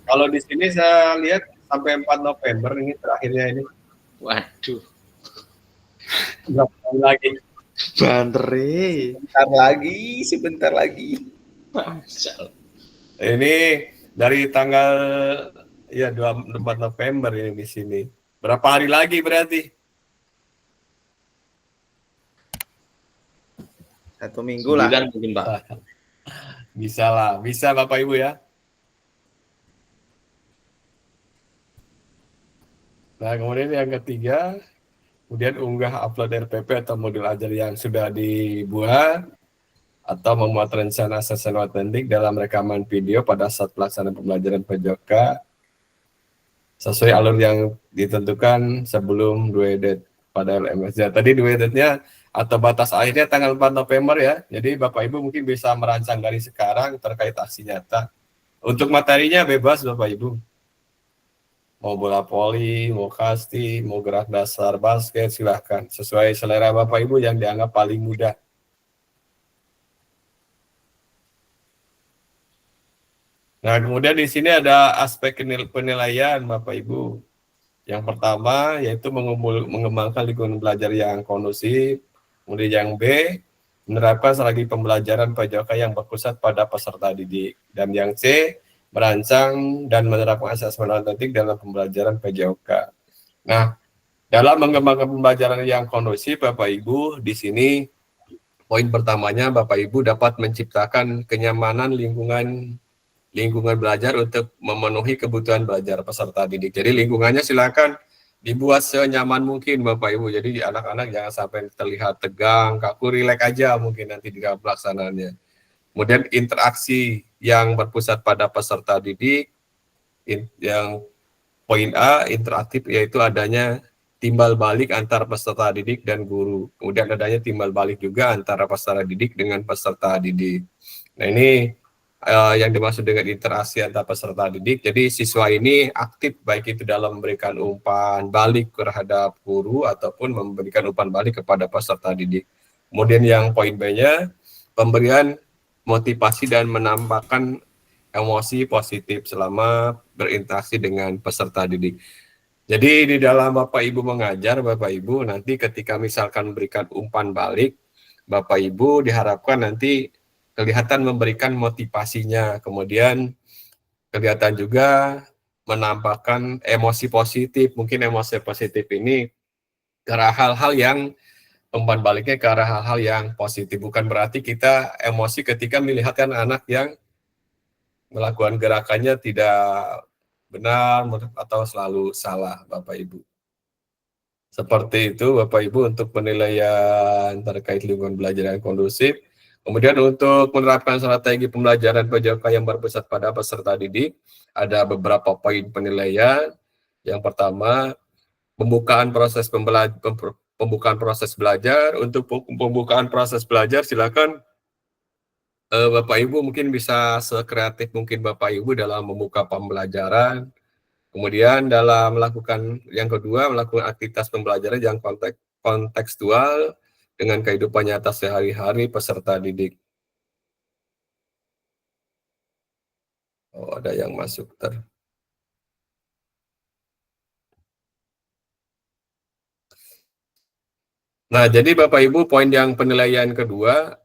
B: Kalau di sini saya lihat sampai 4 November ini terakhirnya ini.
J: Waduh.
B: Berapa tahun lagi?
J: Bandre.
D: Sebentar lagi.
B: Ini dari tanggal ya 24 November ini di sini. Berapa hari lagi berarti?
D: 1 minggu lah.
J: Mungkin, Pak.
B: Bisa lah, bisa Bapak Ibu ya. Nah, kemudian yang ketiga, kemudian unggah upload RPP atau modul ajar yang sudah dibuat atau memuat rencana asesmen autentik dalam rekaman video pada saat pelaksanaan pembelajaran PJOK sesuai alur yang ditentukan sebelum due date pada LMS. Ya, tadi due date-nya atau batas akhirnya tanggal 4 November ya. Jadi Bapak Ibu mungkin bisa merancang dari sekarang terkait aksi nyata. Untuk materinya bebas Bapak Ibu. Mau bola voli, mau kasti, mau gerak dasar basket, silahkan. Sesuai selera Bapak Ibu yang dianggap paling mudah. Nah, kemudian di sini ada aspek penilaian Bapak Ibu. Yang pertama yaitu mengembangkan lingkungan belajar yang kondusif. Kemudian yang B, menerapkan strategi pembelajaran PJOK yang berpusat pada peserta didik. Dan yang C, merancang dan menerapkan asesmen autentik dalam pembelajaran PJOK. Nah, dalam mengembangkan pembelajaran yang kondusif, Bapak Ibu, di sini poin pertamanya Bapak Ibu dapat menciptakan kenyamanan lingkungan belajar untuk memenuhi kebutuhan belajar peserta didik. Jadi lingkungannya silakan dibuat senyaman mungkin Bapak Ibu. Jadi anak-anak jangan sampai terlihat tegang, kaku, rileks aja mungkin nanti di pelaksanaannya. Kemudian interaksi yang berpusat pada peserta didik, yang poin A, interaktif, yaitu adanya timbal balik antara peserta didik dan guru. Kemudian adanya timbal balik juga antara peserta didik dengan peserta didik. Nah ini yang dimaksud dengan interaksi antar peserta didik. Jadi siswa ini aktif baik itu dalam memberikan umpan balik terhadap guru ataupun memberikan umpan balik kepada peserta didik. Kemudian yang poin B-nya, pemberian motivasi dan menampakkan emosi positif selama berinteraksi dengan peserta didik. Jadi di dalam Bapak Ibu mengajar, Bapak Ibu nanti ketika misalkan memberikan umpan balik, Bapak Ibu diharapkan nanti kelihatan memberikan motivasinya, kemudian kelihatan juga menampakkan emosi positif. Mungkin emosi positif ini ke arah hal-hal yang umpan baliknya ke arah hal-hal yang positif. Bukan berarti kita emosi ketika melihatkan anak yang melakukan gerakannya tidak benar atau selalu salah, Bapak Ibu. Seperti itu Bapak Ibu untuk penilaian terkait lingkungan belajar yang kondusif. Kemudian untuk menerapkan strategi pembelajaran PJOK yang berpusat pada peserta didik, ada beberapa poin penilaian. Yang pertama, pembukaan proses pembukaan proses belajar. Untuk pembukaan proses belajar, silakan Bapak Ibu mungkin bisa sekreatif mungkin Bapak Ibu dalam membuka pembelajaran. Kemudian dalam melakukan yang kedua, melakukan aktivitas pembelajaran yang kontekstual dengan kehidupan nyata sehari-hari peserta didik. Oh, ada yang masuk. Nah, jadi Bapak Ibu, poin yang penilaian kedua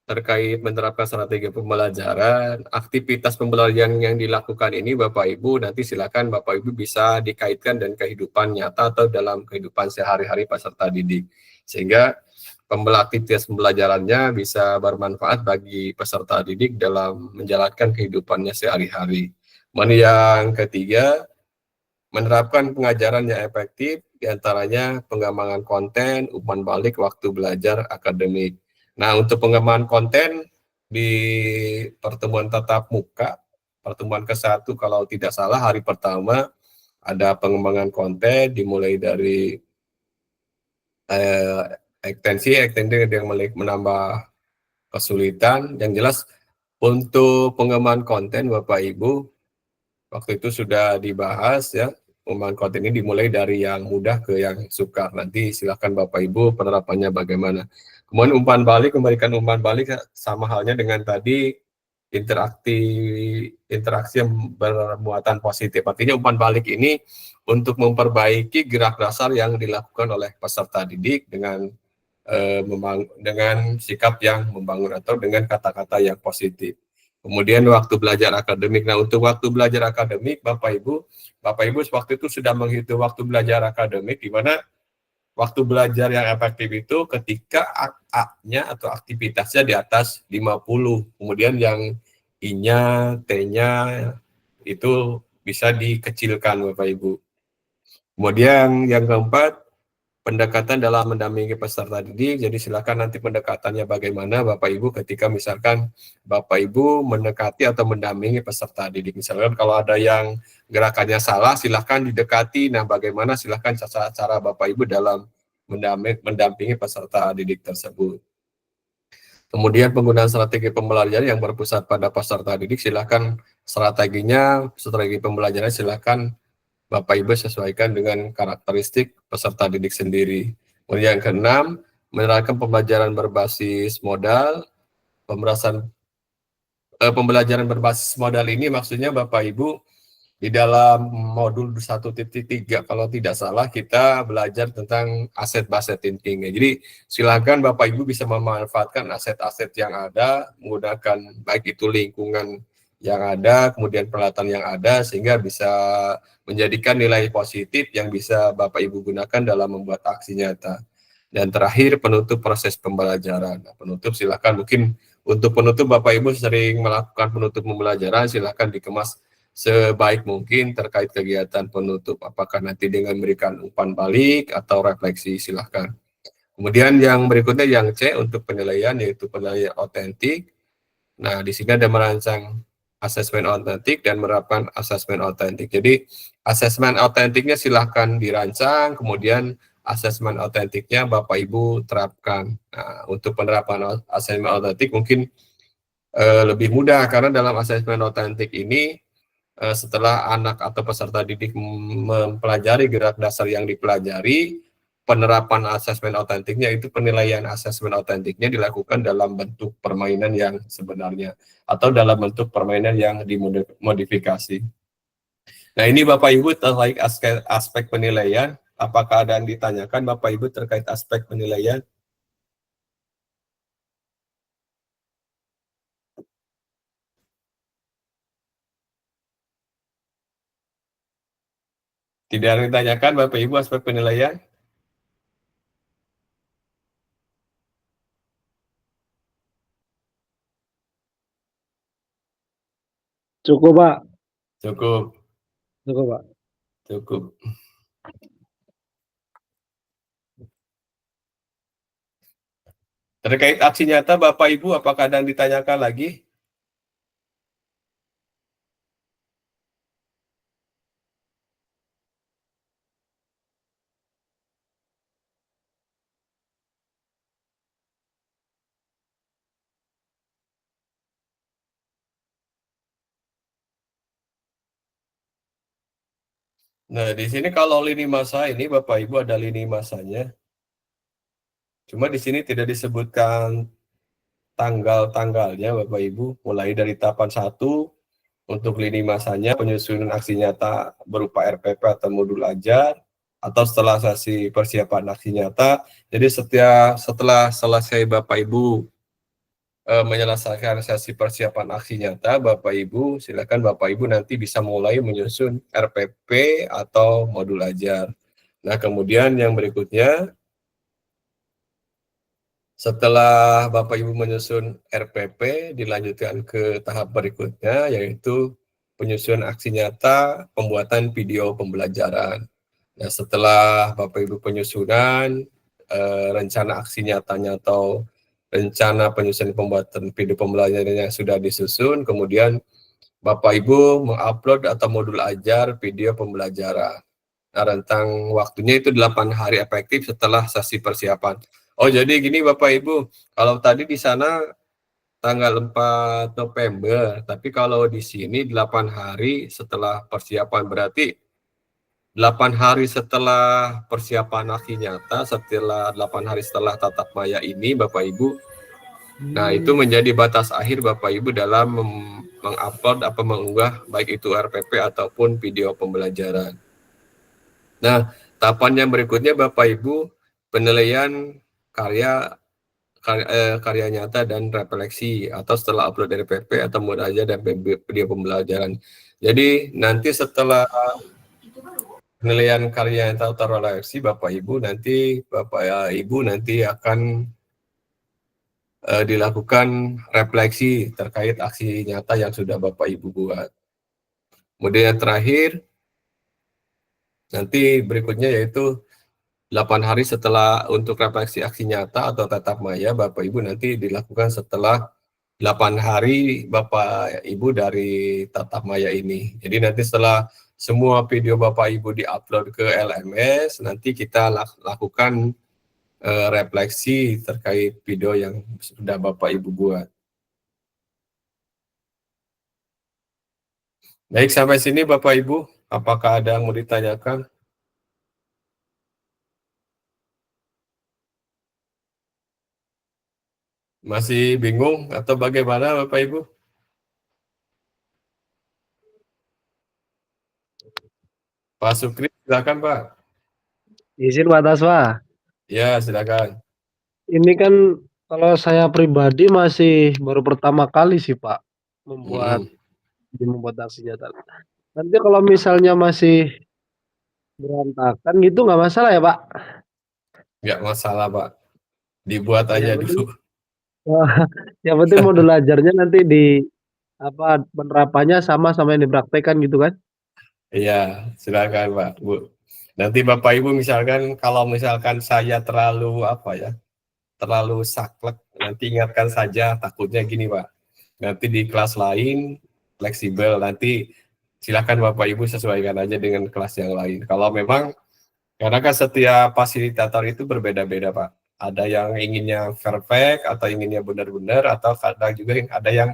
B: terkait menerapkan strategi pembelajaran, aktivitas pembelajaran yang dilakukan ini Bapak Ibu, nanti silakan Bapak Ibu bisa dikaitkan dengan kehidupan nyata atau dalam kehidupan sehari-hari peserta didik. Sehingga aktivitas pembelajarannya bisa bermanfaat bagi peserta didik dalam menjalankan kehidupannya sehari-hari. Kemudian yang ketiga, menerapkan pengajaran yang efektif, diantaranya pengembangan konten, umpan balik waktu belajar akademik. Nah, untuk pengembangan konten di pertemuan tatap muka, pertemuan ke-1 kalau tidak salah hari pertama, ada pengembangan konten dimulai dari ekstensi yang menambah kesulitan. Yang jelas untuk pengembangan konten Bapak Ibu, waktu itu sudah dibahas ya, pengembangan konten ini dimulai dari yang mudah ke yang sukar. Nanti silakan Bapak Ibu penerapannya bagaimana. Kemudian umpan balik, memberikan umpan balik sama halnya dengan tadi interaksi yang bermuatan positif. Artinya umpan balik ini untuk memperbaiki gerak dasar yang dilakukan oleh peserta didik dengan dengan sikap yang membangun atau dengan kata-kata yang positif. Kemudian waktu belajar akademik. Nah, untuk waktu belajar akademik, Bapak Ibu waktu itu sudah menghitung waktu belajar akademik, di mana waktu belajar yang efektif itu ketika A-nya atau aktivitasnya di atas 50. Kemudian yang I-nya, T-nya itu bisa dikecilkan Bapak Ibu. Kemudian yang keempat, pendekatan dalam mendampingi peserta didik. Jadi silakan nanti pendekatannya bagaimana Bapak Ibu ketika misalkan Bapak Ibu mendekati atau mendampingi peserta didik. Misalkan kalau ada yang gerakannya salah, silakan didekati. Nah, bagaimana silakan cara Bapak Ibu dalam mendampingi peserta didik tersebut. Kemudian penggunaan strategi pembelajaran yang berpusat pada peserta didik, silakan strategi pembelajaran silakan Bapak Ibu sesuaikan dengan karakteristik peserta didik sendiri. Kemudian yang keenam, menerapkan pembelajaran berbasis modal. Pembelajaran berbasis modal ini maksudnya Bapak Ibu di dalam modul 1.3 kalau tidak salah kita belajar tentang aset-based thinking. Jadi silakan Bapak Ibu bisa memanfaatkan aset-aset yang ada, menggunakan baik itu lingkungan yang ada, kemudian peralatan yang ada, sehingga bisa menjadikan nilai positif yang bisa Bapak Ibu gunakan dalam membuat aksi nyata. Dan terakhir, penutup proses pembelajaran. Nah, penutup silakan, mungkin untuk penutup Bapak Ibu sering melakukan penutup pembelajaran, silakan dikemas sebaik mungkin terkait kegiatan penutup. Apakah nanti dengan memberikan umpan balik atau refleksi, silakan. Kemudian yang berikutnya yang C untuk penilaian, yaitu penilaian otentik. Nah, di sini ada merancang asesmen otentik dan menerapkan asesmen otentik. Jadi, asesmen otentiknya silahkan dirancang, kemudian asesmen otentiknya Bapak Ibu terapkan. Nah, untuk penerapan asesmen otentik mungkin lebih mudah, karena dalam asesmen otentik ini, setelah anak atau peserta didik mempelajari gerak dasar yang dipelajari, penerapan asesmen otentiknya itu penilaian asesmen otentiknya dilakukan dalam bentuk permainan yang sebenarnya atau dalam bentuk permainan yang dimodifikasi. Nah, ini Bapak Ibu terkait aspek penilaian. Apakah ada yang ditanyakan Bapak Ibu terkait aspek penilaian? Tidak ada yang ditanyakan Bapak Ibu aspek penilaian?
C: Cukup, Pak.
B: Cukup.
C: Cukup, Pak.
B: Cukup. Terkait aksi nyata Bapak Ibu, apakah ada yang ditanyakan lagi? Nah, di sini kalau lini masa ini Bapak Ibu ada lini masanya. Cuma di sini tidak disebutkan tanggal-tanggalnya Bapak Ibu, mulai dari tahapan 1 untuk lini masanya penyusunan aksi nyata berupa RPP atau modul ajar, atau setelah sesi persiapan aksi nyata. Jadi setelah selesai Bapak Ibu menyelesaikan sesi persiapan aksi nyata, Bapak Ibu silakan Bapak Ibu nanti bisa mulai menyusun RPP atau modul ajar. Nah, kemudian yang berikutnya, setelah Bapak Ibu menyusun RPP, dilanjutkan ke tahap berikutnya, yaitu penyusunan aksi nyata, pembuatan video pembelajaran. Nah, setelah Bapak Ibu penyusunan, rencana aksi nyatanya atau rencana penyusunan pembuatan video pembelajaran yang sudah disusun, kemudian Bapak Ibu mengupload atau modul ajar video pembelajaran. Nah, rentang waktunya itu 8 hari efektif setelah sesi persiapan. Oh, jadi gini Bapak Ibu, kalau tadi di sana tanggal 4 November, tapi kalau di sini 8 hari setelah persiapan, berarti 8 hari setelah persiapan aksi nyata, setelah 8 hari setelah tatap maya ini Bapak Ibu, nah itu menjadi batas akhir Bapak Ibu dalam mengupload atau mengunggah baik itu RPP ataupun video pembelajaran. Nah, tahapan yang berikutnya Bapak Ibu, penilaian karya nyata dan refleksi atau setelah upload RPP atau modul ajar dan video pembelajaran. Jadi nanti setelah penilaian karya nyata atau refleksi, Bapak Ibu nanti akan dilakukan refleksi terkait aksi nyata yang sudah Bapak Ibu buat. Kemudian yang terakhir, nanti berikutnya yaitu 8 hari setelah untuk refleksi aksi nyata atau tatap maya, Bapak Ibu nanti dilakukan setelah 8 hari Bapak Ibu dari tatap maya ini. Jadi nanti setelah semua video Bapak Ibu diupload ke LMS, nanti kita lakukan refleksi terkait video yang sudah Bapak Ibu buat. Baik, sampai sini Bapak Ibu, apakah ada yang mau ditanyakan? Masih bingung atau bagaimana Bapak Ibu? Pak Sukri, silakan Pak.
C: Izin Pak Taswa.
B: Ya, silakan.
C: Ini kan kalau saya pribadi masih baru pertama kali sih Pak membuat aksi nyata. Nanti kalau misalnya masih berantakan gitu nggak masalah ya Pak?
B: Nggak masalah Pak, dibuat aja dulu.
C: Yang penting modul ajarnya nanti penerapannya sama yang dipraktekkan gitu kan?
B: Iya, silakan Pak, Bu. Nanti Bapak Ibu misalkan kalau misalkan saya terlalu saklek, nanti ingatkan saja, takutnya gini Pak. Nanti di kelas lain fleksibel, nanti silakan Bapak Ibu sesuaikan aja dengan kelas yang lain. Kalau memang, karena kan setiap fasilitator itu berbeda-beda Pak. Ada yang inginnya perfect atau inginnya benar-benar, atau kadang juga ada yang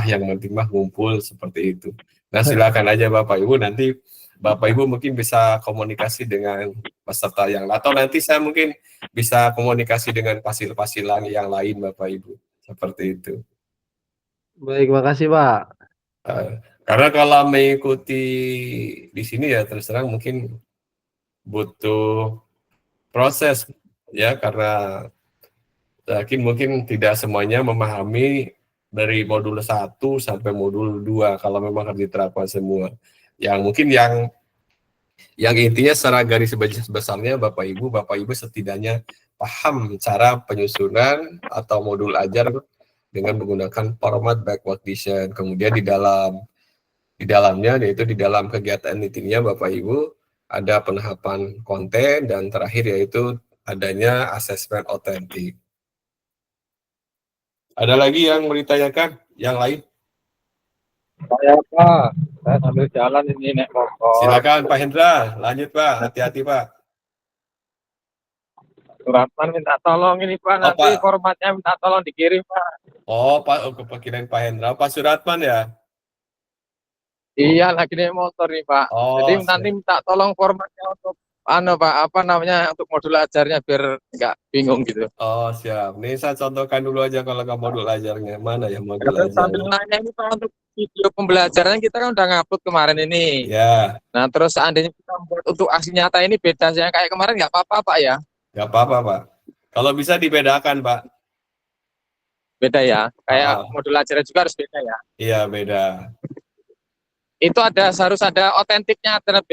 B: yang penting mah ngumpul seperti itu. Nah, silakan aja Bapak Ibu, nanti Bapak Ibu mungkin bisa komunikasi dengan peserta yang, atau nanti saya mungkin bisa komunikasi dengan fasil-fasil yang lain Bapak Ibu, seperti itu.
C: Baik, makasih Pak.
B: Karena kalau mengikuti di sini ya terus terang mungkin butuh proses ya, karena mungkin tidak semuanya memahami dari modul 1 sampai modul 2 kalau memang harus diterapkan semua. Yang mungkin yang intinya secara garis besarnya Bapak Ibu setidaknya paham cara penyusunan atau modul ajar dengan menggunakan format backward vision. Kemudian di dalamnya, yaitu di dalam kegiatan intinya Bapak Ibu ada penahapan konten, dan terakhir yaitu adanya asesmen otentik. Ada lagi yang mau ditanyakan? Yang lain?
K: Saya Pak, saya sambil jalan ini naik motor.
B: Silakan Pak Hendra, lanjut Pak, hati-hati Pak.
K: Suratman minta tolong ini Pak, nanti
B: Pak.
K: formatnya minta tolong dikirim Pak.
B: Oh Pak, kepikiran Pak Hendra, Pak Suratman ya?
K: Iya, lagi naik motor nih, Pak. Jadi
B: Oh,
K: nanti
B: siap.
K: minta tolong formatnya untuk Pak, apa namanya, untuk modul ajarnya biar nggak bingung gitu.
B: Oh, siap. Nih saya contohkan dulu aja kalau nggak modul ajarnya. Mana ya modul
K: Terus sambil
B: ajarnya?
K: nanya ini Pak, untuk video pembelajaran kita kan udah ngupload kemarin ini.
B: Ya,
K: Nah, terus seandainya kita buat untuk aksi nyata ini beda yang kayak kemarin nggak apa-apa, Pak ya?
B: nggak apa-apa, Pak. Kalau bisa dibedakan, Pak.
K: Beda ya. Kayak
B: Ah,
K: modul ajarnya juga harus beda ya.
B: iya, beda.
K: Itu harus ada otentiknya terhadap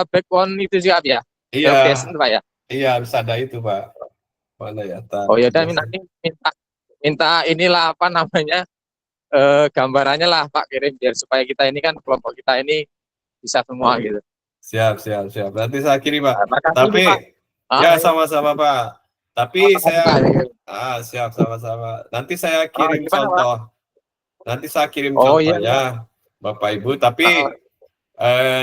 K: backbone itu siap ya.
B: Iya,
K: Base Pak ya.
B: iya harus ada itu, Pak. Mana ya? Tar,
K: Oh ya, dan
B: biasa.
K: nanti minta inilah apa namanya gambarannya lah Pak kirim biar supaya kita ini kan kelompok kita ini bisa semua gitu.
B: Siap, siap, siap. Nanti saya kirim, Pak.
K: Terima kasih
B: Tapi,
K: Pak.
B: ya sama-sama, Pak. Tapi
K: Makasih, Pak.
B: siap, sama-sama. Nanti saya kirim
K: Gimana, Pak?
B: contoh. Nanti saya kirim
K: Oh iya.
B: contohnya, Bapak Ibu. Tapi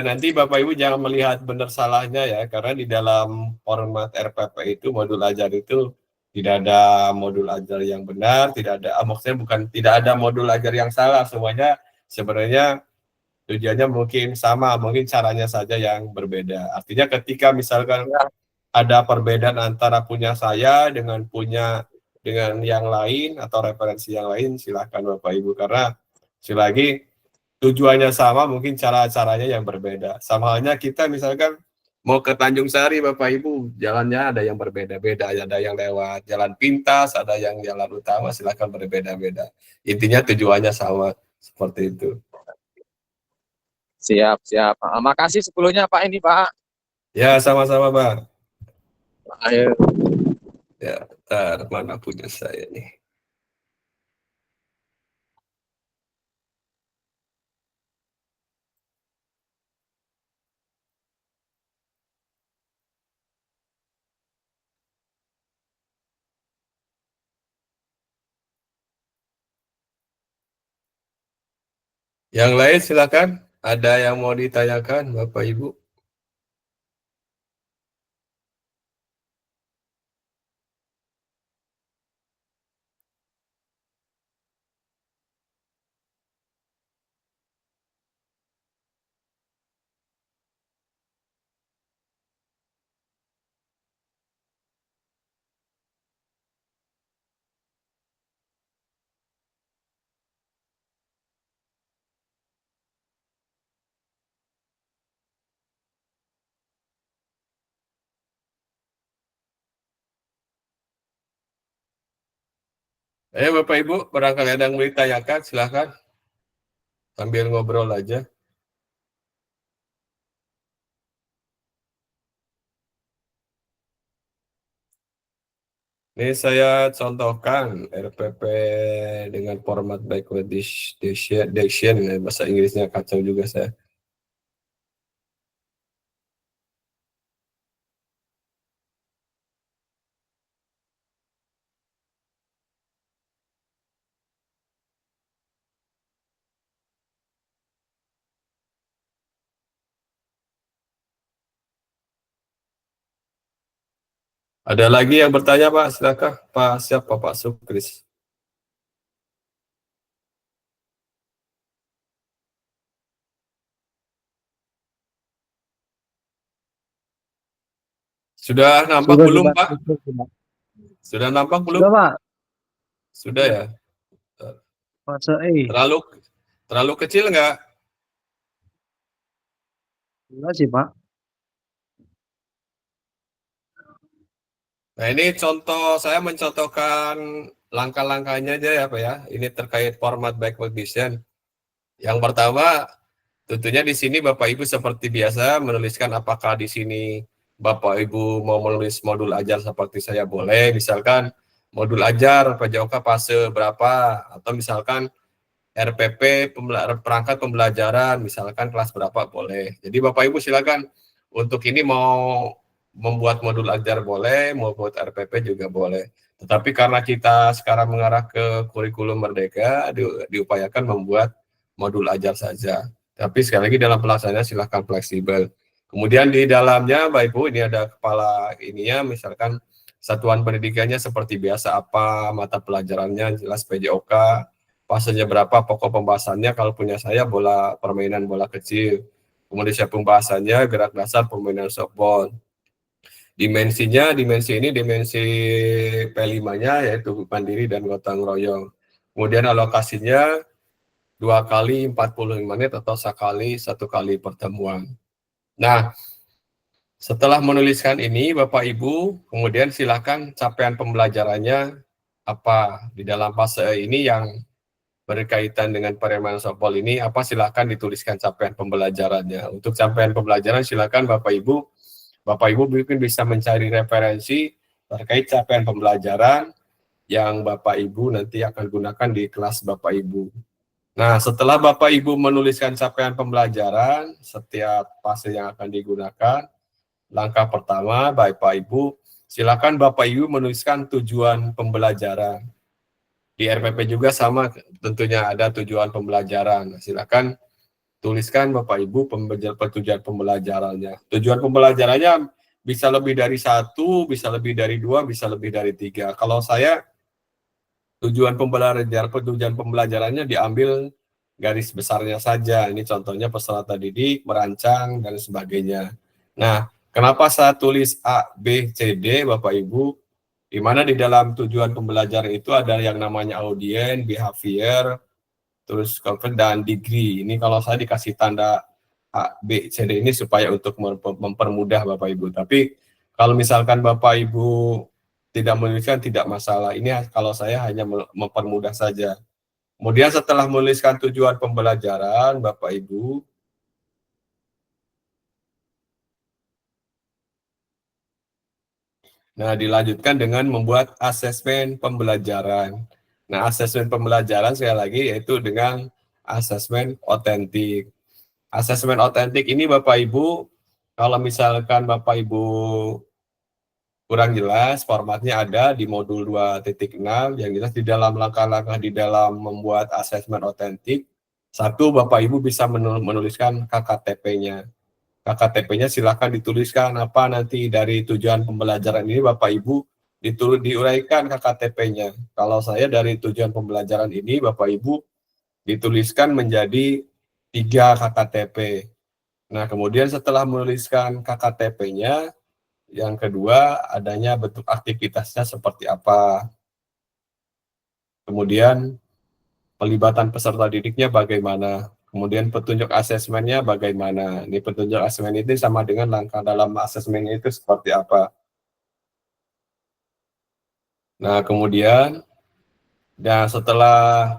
B: nanti Bapak Ibu jangan melihat benar salahnya ya, karena di dalam format RPP itu modul ajar itu tidak ada modul ajar yang benar, tidak ada, maksudnya bukan tidak ada modul ajar yang salah, semuanya sebenarnya tujuannya mungkin sama, mungkin caranya saja yang berbeda. Artinya ketika misalkan ada perbedaan antara punya saya dengan yang lain atau referensi yang lain, silahkan Bapak Ibu, karena sekali lagi tujuannya sama, mungkin cara-caranya yang berbeda. Sama halnya kita misalkan mau ke Tanjung Sari Bapak Ibu, jalannya ada yang berbeda-beda, ada yang lewat jalan pintas, ada yang jalan utama, silahkan berbeda-beda. Intinya tujuannya sama, seperti itu.
K: Siap. Makasih sebelumnya Pak ini Pak.
B: Ya, sama-sama Pak.
K: Ayo.
B: Ya, ntar mana punya saya nih. Yang lain silakan. Ada yang mau ditanyakan Bapak Ibu? Bapak Ibu, barangkali ada yang mau ditanyakan, silahkan. Sambil ngobrol aja. Ini saya contohkan RPP dengan format backward dation, bahasa Inggrisnya kacau juga saya. Ada lagi yang bertanya Pak, silakan Pak. Siapa Pak Sukris? Sudah nampak
C: Sudah,
B: belum
C: Pak.
B: Pak? Sudah nampak belum?
C: Sudah, Pak.
B: Sudah ya.
C: Fase E.
B: Terlalu kecil nggak?
C: Enggak sih, Pak.
B: Nah ini contoh, saya mencontohkan langkah-langkahnya aja ya Pak ya. Ini terkait format backward dation. Yang pertama, tentunya di sini Bapak Ibu seperti biasa menuliskan apakah di sini Bapak Ibu mau menulis modul ajar seperti saya boleh, misalkan modul ajar PJOK fase berapa, atau misalkan RPP perangkat pembelajaran, misalkan kelas berapa boleh. Jadi Bapak Ibu silakan untuk ini mau membuat modul ajar boleh, mau buat RPP juga boleh. Tetapi karena kita sekarang mengarah ke kurikulum merdeka, diupayakan membuat modul ajar saja. Tapi sekali lagi dalam pelaksanaannya silahkan fleksibel. Kemudian di dalamnya Bapak Ibu ini ada kepala ininya, misalkan satuan pendidikannya seperti biasa apa, mata pelajarannya jelas PJOK, fasenya berapa, pokok pembahasannya kalau punya saya bola permainan bola kecil. Kemudian siap pembahasannya gerak dasar permainan softball. Dimensinya, dimensi ini dimensi P5-nya yaitu mandiri dan gotong royong. Kemudian alokasinya 2 kali 45 menit atau sekali 1 kali pertemuan. Nah, setelah menuliskan ini Bapak Ibu, kemudian silakan capaian pembelajarannya apa di dalam fase ini yang berkaitan dengan permainan softball ini, apa silakan dituliskan capaian pembelajarannya. Untuk capaian pembelajaran silakan Bapak Ibu mungkin bisa mencari referensi terkait capaian pembelajaran yang Bapak Ibu nanti akan gunakan di kelas Bapak Ibu. Nah, setelah Bapak Ibu menuliskan capaian pembelajaran, setiap fase yang akan digunakan, langkah pertama Bapak Ibu, silakan Bapak Ibu menuliskan tujuan pembelajaran. Di RPP juga sama, tentunya ada tujuan pembelajaran. Silakan tuliskan Bapak Ibu tujuan pembelajarannya. Tujuan pembelajarannya bisa lebih dari 1, bisa lebih dari 2, bisa lebih dari 3. Kalau saya tujuan pembelajarannya diambil garis besarnya saja. Ini contohnya peserta didik, merancang dan sebagainya. Nah, kenapa saya tulis A, B, C, D Bapak Ibu? Di mana di dalam tujuan pembelajaran itu ada yang namanya audien, behavior, terus content dan degree. Ini kalau saya dikasih tanda A, B, C, D ini supaya untuk mempermudah Bapak Ibu. Tapi kalau misalkan Bapak Ibu tidak menuliskan tidak masalah. Ini kalau saya hanya mempermudah saja. Kemudian setelah menuliskan tujuan pembelajaran Bapak Ibu, nah dilanjutkan dengan membuat asesmen pembelajaran. Nah, asesmen pembelajaran sekali lagi yaitu dengan asesmen otentik. Asesmen otentik ini Bapak Ibu, kalau misalkan Bapak Ibu kurang jelas, formatnya ada di modul 2.6, yang jelas di dalam langkah-langkah di dalam membuat asesmen otentik, satu Bapak Ibu bisa menuliskan KKTP-nya. KKTP-nya silakan dituliskan apa nanti dari tujuan pembelajaran ini Bapak Ibu diuraikan KKTP-nya. Kalau saya dari tujuan pembelajaran ini Bapak Ibu dituliskan menjadi 3 KKTP. Nah, kemudian setelah menuliskan KKTP-nya, yang kedua adanya bentuk aktivitasnya seperti apa. Kemudian pelibatan peserta didiknya bagaimana. Kemudian petunjuk asesmennya bagaimana. Ini petunjuk asesmen itu sama dengan langkah dalam asesmen itu seperti apa. Nah, kemudian dan setelah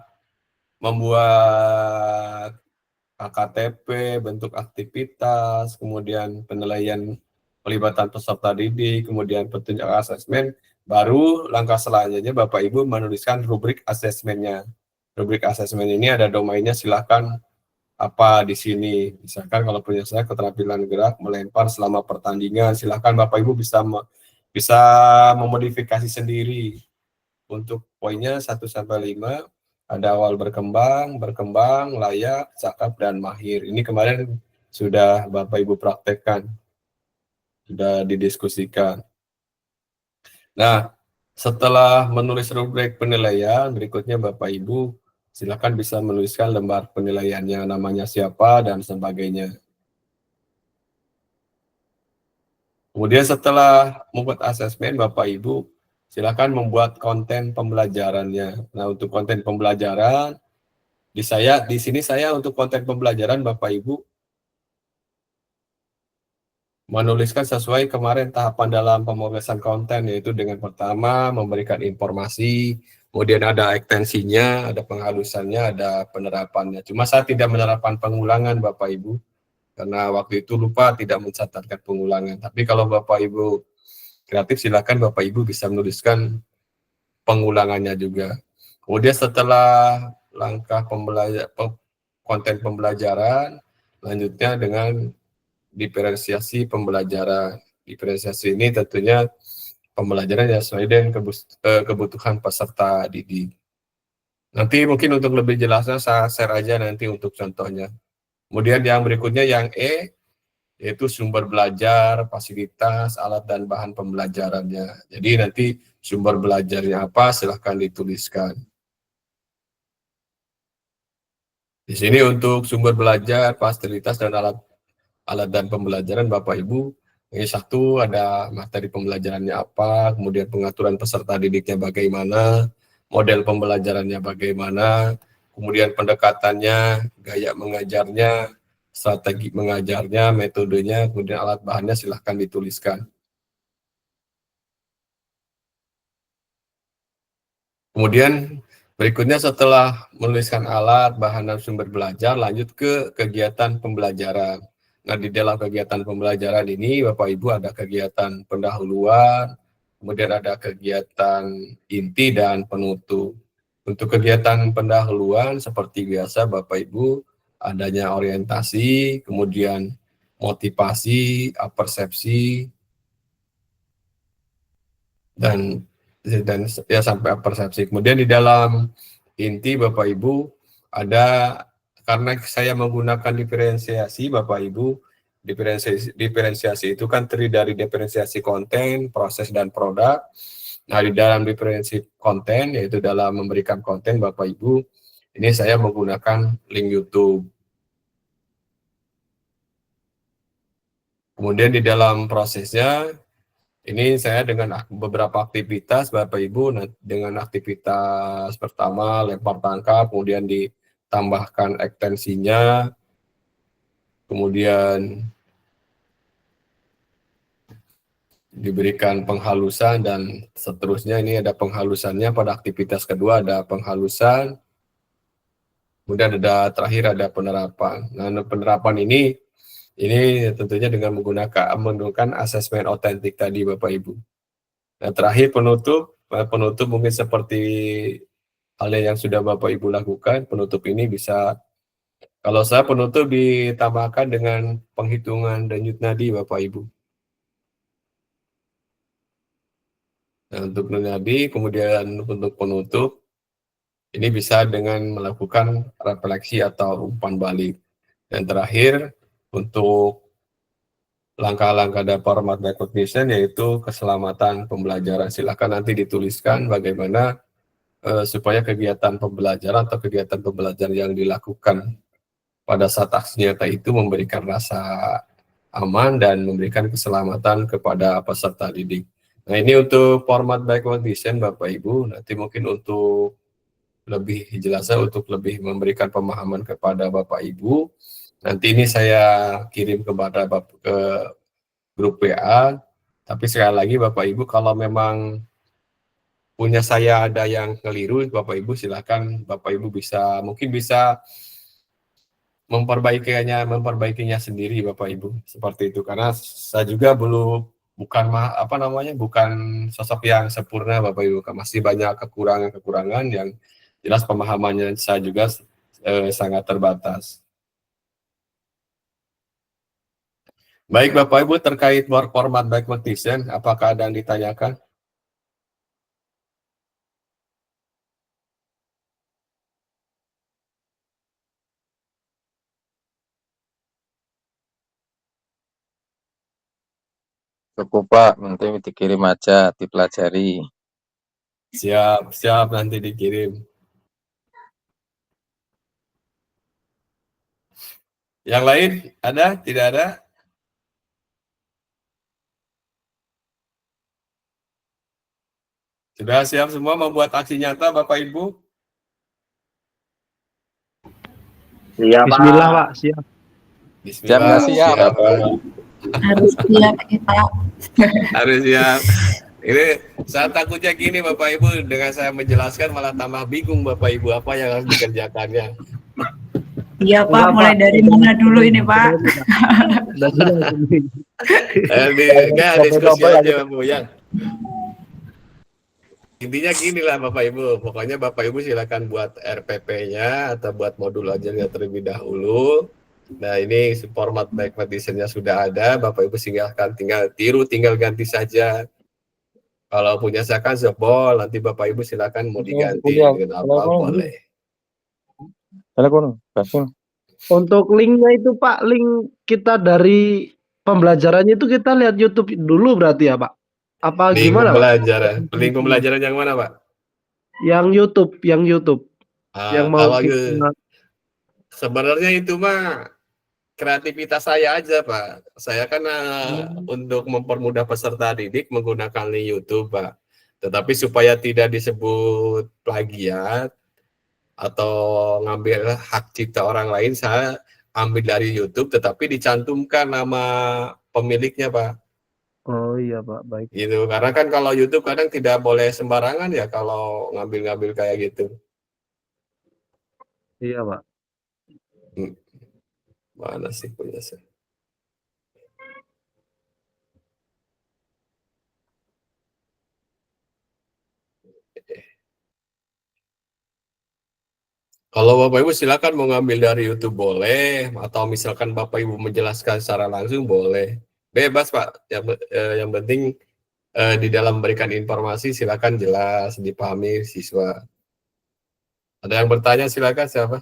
B: membuat KKTP, bentuk aktivitas, kemudian penilaian pelibatan peserta didik, kemudian petunjuk asesmen, baru langkah selanjutnya Bapak Ibu menuliskan rubrik asesmennya. Rubrik asesmen ini ada domainnya, silakan apa di sini. Misalkan kalau punya saya keterampilan gerak melempar selama pertandingan, silakan Bapak Ibu bisa memodifikasi sendiri. Untuk poinnya 1 sampai 5 ada awal berkembang, layak, cakap dan mahir. Ini kemarin sudah Bapak Ibu praktekkan, sudah didiskusikan. Nah, setelah menulis rubrik penilaian, berikutnya Bapak Ibu silakan bisa menuliskan lembar penilaiannya, namanya siapa, dan sebagainya. Kemudian setelah membuat asesmen, Bapak Ibu silakan membuat konten pembelajarannya. Nah, untuk konten pembelajaran, di sini saya untuk konten pembelajaran Bapak Ibu menuliskan sesuai kemarin tahapan dalam pemrosesan konten, yaitu dengan pertama memberikan informasi, kemudian ada ekstensinya, ada penghalusannya, ada penerapannya. Cuma saya tidak menerapkan pengulangan Bapak Ibu, karena waktu itu lupa tidak mencatatkan pengulangan. Tapi kalau Bapak Ibu kreatif, silakan Bapak Ibu bisa menuliskan pengulangannya juga. Kemudian setelah langkah konten pembelajaran, lanjutnya dengan diferensiasi pembelajaran. Diferensiasi ini tentunya pembelajaran yang sesuai dengan kebutuhan peserta didik. Nanti mungkin untuk lebih jelasnya saya share aja nanti untuk contohnya. Kemudian yang berikutnya yang E, yaitu sumber belajar, fasilitas, alat dan bahan pembelajarannya. Jadi nanti sumber belajarnya apa silahkan dituliskan. Di sini untuk sumber belajar, fasilitas dan alat dan pembelajaran Bapak Ibu. Yang satu ada materi pembelajarannya apa, kemudian pengaturan peserta didiknya bagaimana, model pembelajarannya bagaimana, kemudian pendekatannya, gaya mengajarnya, strategi mengajarnya, metodenya, kemudian alat bahannya silahkan dituliskan. Kemudian berikutnya setelah menuliskan alat, bahan, dan sumber belajar, lanjut ke kegiatan pembelajaran. Nah, di dalam kegiatan pembelajaran ini, Bapak Ibu ada kegiatan pendahuluan, kemudian ada kegiatan inti dan penutup. Untuk kegiatan pendahuluan, seperti biasa Bapak Ibu, adanya orientasi, kemudian motivasi, persepsi, dan ya sampai persepsi. Kemudian di dalam inti Bapak Ibu ada, karena saya menggunakan diferensiasi Bapak Ibu, diferensiasi itu kan terdiri dari diferensiasi konten, proses, dan produk. Nah, di dalam diferensiasi konten, yaitu dalam memberikan konten Bapak Ibu, ini saya menggunakan link YouTube. Kemudian di dalam prosesnya, ini saya dengan beberapa aktivitas Bapak Ibu, dengan aktivitas pertama lempar tangkap, kemudian ditambahkan ekstensinya, kemudian diberikan penghalusan, dan seterusnya. Ini ada penghalusannya. Pada aktivitas kedua ada penghalusan, kemudian ada terakhir ada penerapan. Nah, penerapan ini tentunya dengan menggunakan asesmen otentik tadi Bapak Ibu. Nah, terakhir penutup mungkin seperti hal yang sudah Bapak Ibu lakukan. Penutup ini bisa, kalau saya penutup ditambahkan dengan penghitungan denyut nadi Bapak Ibu. Nah, untuk denyut nadi, kemudian untuk penutup, ini bisa dengan melakukan refleksi atau umpan balik. Dan terakhir, untuk langkah-langkah dan format recognition, yaitu keselamatan pembelajaran. Silakan nanti dituliskan bagaimana supaya kegiatan pembelajaran atau kegiatan pembelajaran yang dilakukan pada saat aksi nyata itu memberikan rasa aman dan memberikan keselamatan kepada peserta didik. Nah, ini untuk format recognition Bapak Ibu. Nanti mungkin untuk lebih jelasnya, untuk lebih memberikan pemahaman kepada Bapak Ibu, nanti ini saya kirim kepada ke grup WA. Tapi sekali lagi Bapak Ibu, kalau memang punya saya ada yang keliru, Bapak Ibu silakan Bapak Ibu mungkin bisa memperbaikinya sendiri Bapak Ibu, seperti itu. Karena saya juga bukan sosok yang sempurna Bapak Ibu, masih banyak kekurangan yang jelas pemahamannya saya juga sangat terbatas. Baik Bapak Ibu, terkait format recognition, apakah ada yang ditanyakan?
K: Cukup Pak, nanti dikirim aja, dipelajari.
B: Siap, nanti dikirim. Yang lain ada? Tidak ada? Sudah siap semua membuat aksi nyata Bapak Ibu?
C: Siap, Bismillah Pak, siap.
B: Bismillah, siap.
L: Harus siap kita.
B: Harus siap. Ini saya takutnya gini Bapak Ibu, dengan saya menjelaskan malah tambah bingung Bapak Ibu apa yang harus dikerjakannya.
L: Iya Pak, mulai dari mana dulu ini Pak?
B: Diskusi aja Bu Yang. Intinya gini lah Bapak Ibu, pokoknya Bapak Ibu silakan buat RPP-nya atau buat modul ajarnya terlebih dahulu. Nah, ini format recognition-nya sudah ada, Bapak Ibu silakan tinggal tiru, tinggal ganti saja. Kalau punya misalkan jebol, nanti Bapak Ibu silakan mau diganti dengan apa boleh.
C: Untuk linknya itu Pak, link kita dari pembelajarannya itu kita lihat YouTube dulu berarti ya Pak? Apa
B: link
C: gimana
B: pembelajaran.
C: Pak?
B: Link pembelajaran yang mana Pak?
C: Yang YouTube. Yang mau
B: Sebenarnya itu mah kreativitas saya aja, Pak. Saya kan untuk mempermudah peserta didik menggunakan link YouTube, Pak. Tetapi supaya tidak disebut plagiat atau ngambil hak cipta orang lain, saya ambil dari YouTube, tetapi dicantumkan nama pemiliknya, Pak.
C: Oh iya Pak, baik.
B: Gitu. Karena kan kalau YouTube kadang tidak boleh sembarangan ya kalau ngambil-ngambil kayak gitu.
C: Iya Pak.
B: Mana sih punya saya? Kalau Bapak Ibu silakan mau ngambil dari YouTube boleh, atau misalkan Bapak Ibu menjelaskan secara langsung boleh. Bebas Pak, yang penting di dalam memberikan informasi silakan jelas, dipahami siswa. Ada yang bertanya silakan siapa?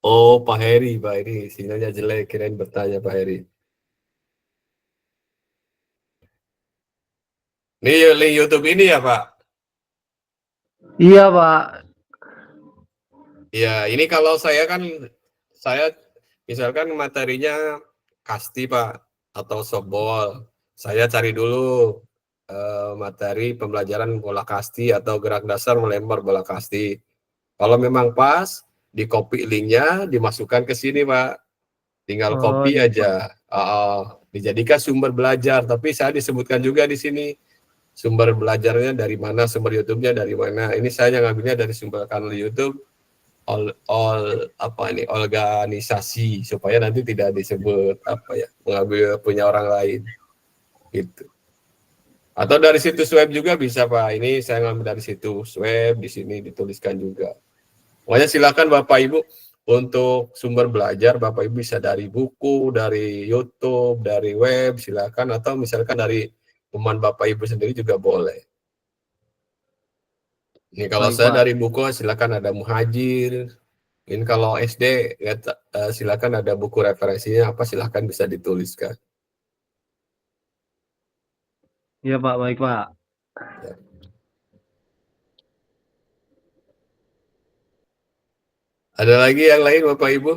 B: Oh Pak Heri, sinyalnya jelek, kirain bertanya Pak Heri. Ini link YouTube ini ya Pak?
C: Iya Pak.
B: Ya, ini kalau saya misalkan materinya kasti Pak, atau softball. Saya cari dulu materi pembelajaran bola kasti atau gerak dasar melempar bola kasti. Kalau memang pas, di copy linknya, dimasukkan ke sini Pak. Tinggal copy aja. Dijadikan sumber belajar, tapi saya disebutkan juga di sini sumber belajarnya dari mana, sumber YouTube-nya dari mana. Ini saya ngambilnya dari sumber kanal YouTube organisasi, supaya nanti tidak disebut mengambil punya orang lain gitu. Atau dari situs web juga bisa Pak. Ini saya ngambil dari situs web, di sini dituliskan juga. Pokoknya silakan Bapak Ibu untuk sumber belajar Bapak Ibu bisa dari buku, dari YouTube, dari web, silakan, atau misalkan dari teman Bapak Ibu sendiri juga boleh. Ini kalau
C: Baik,
B: saya
C: Pak.
B: dari buku silakan ada Muhajir. Ini kalau SD silakan ada buku referensinya apa, silakan bisa dituliskan.
C: Iya Pak, baik Pak.
B: Ya. Ada lagi yang lain Bapak Ibu?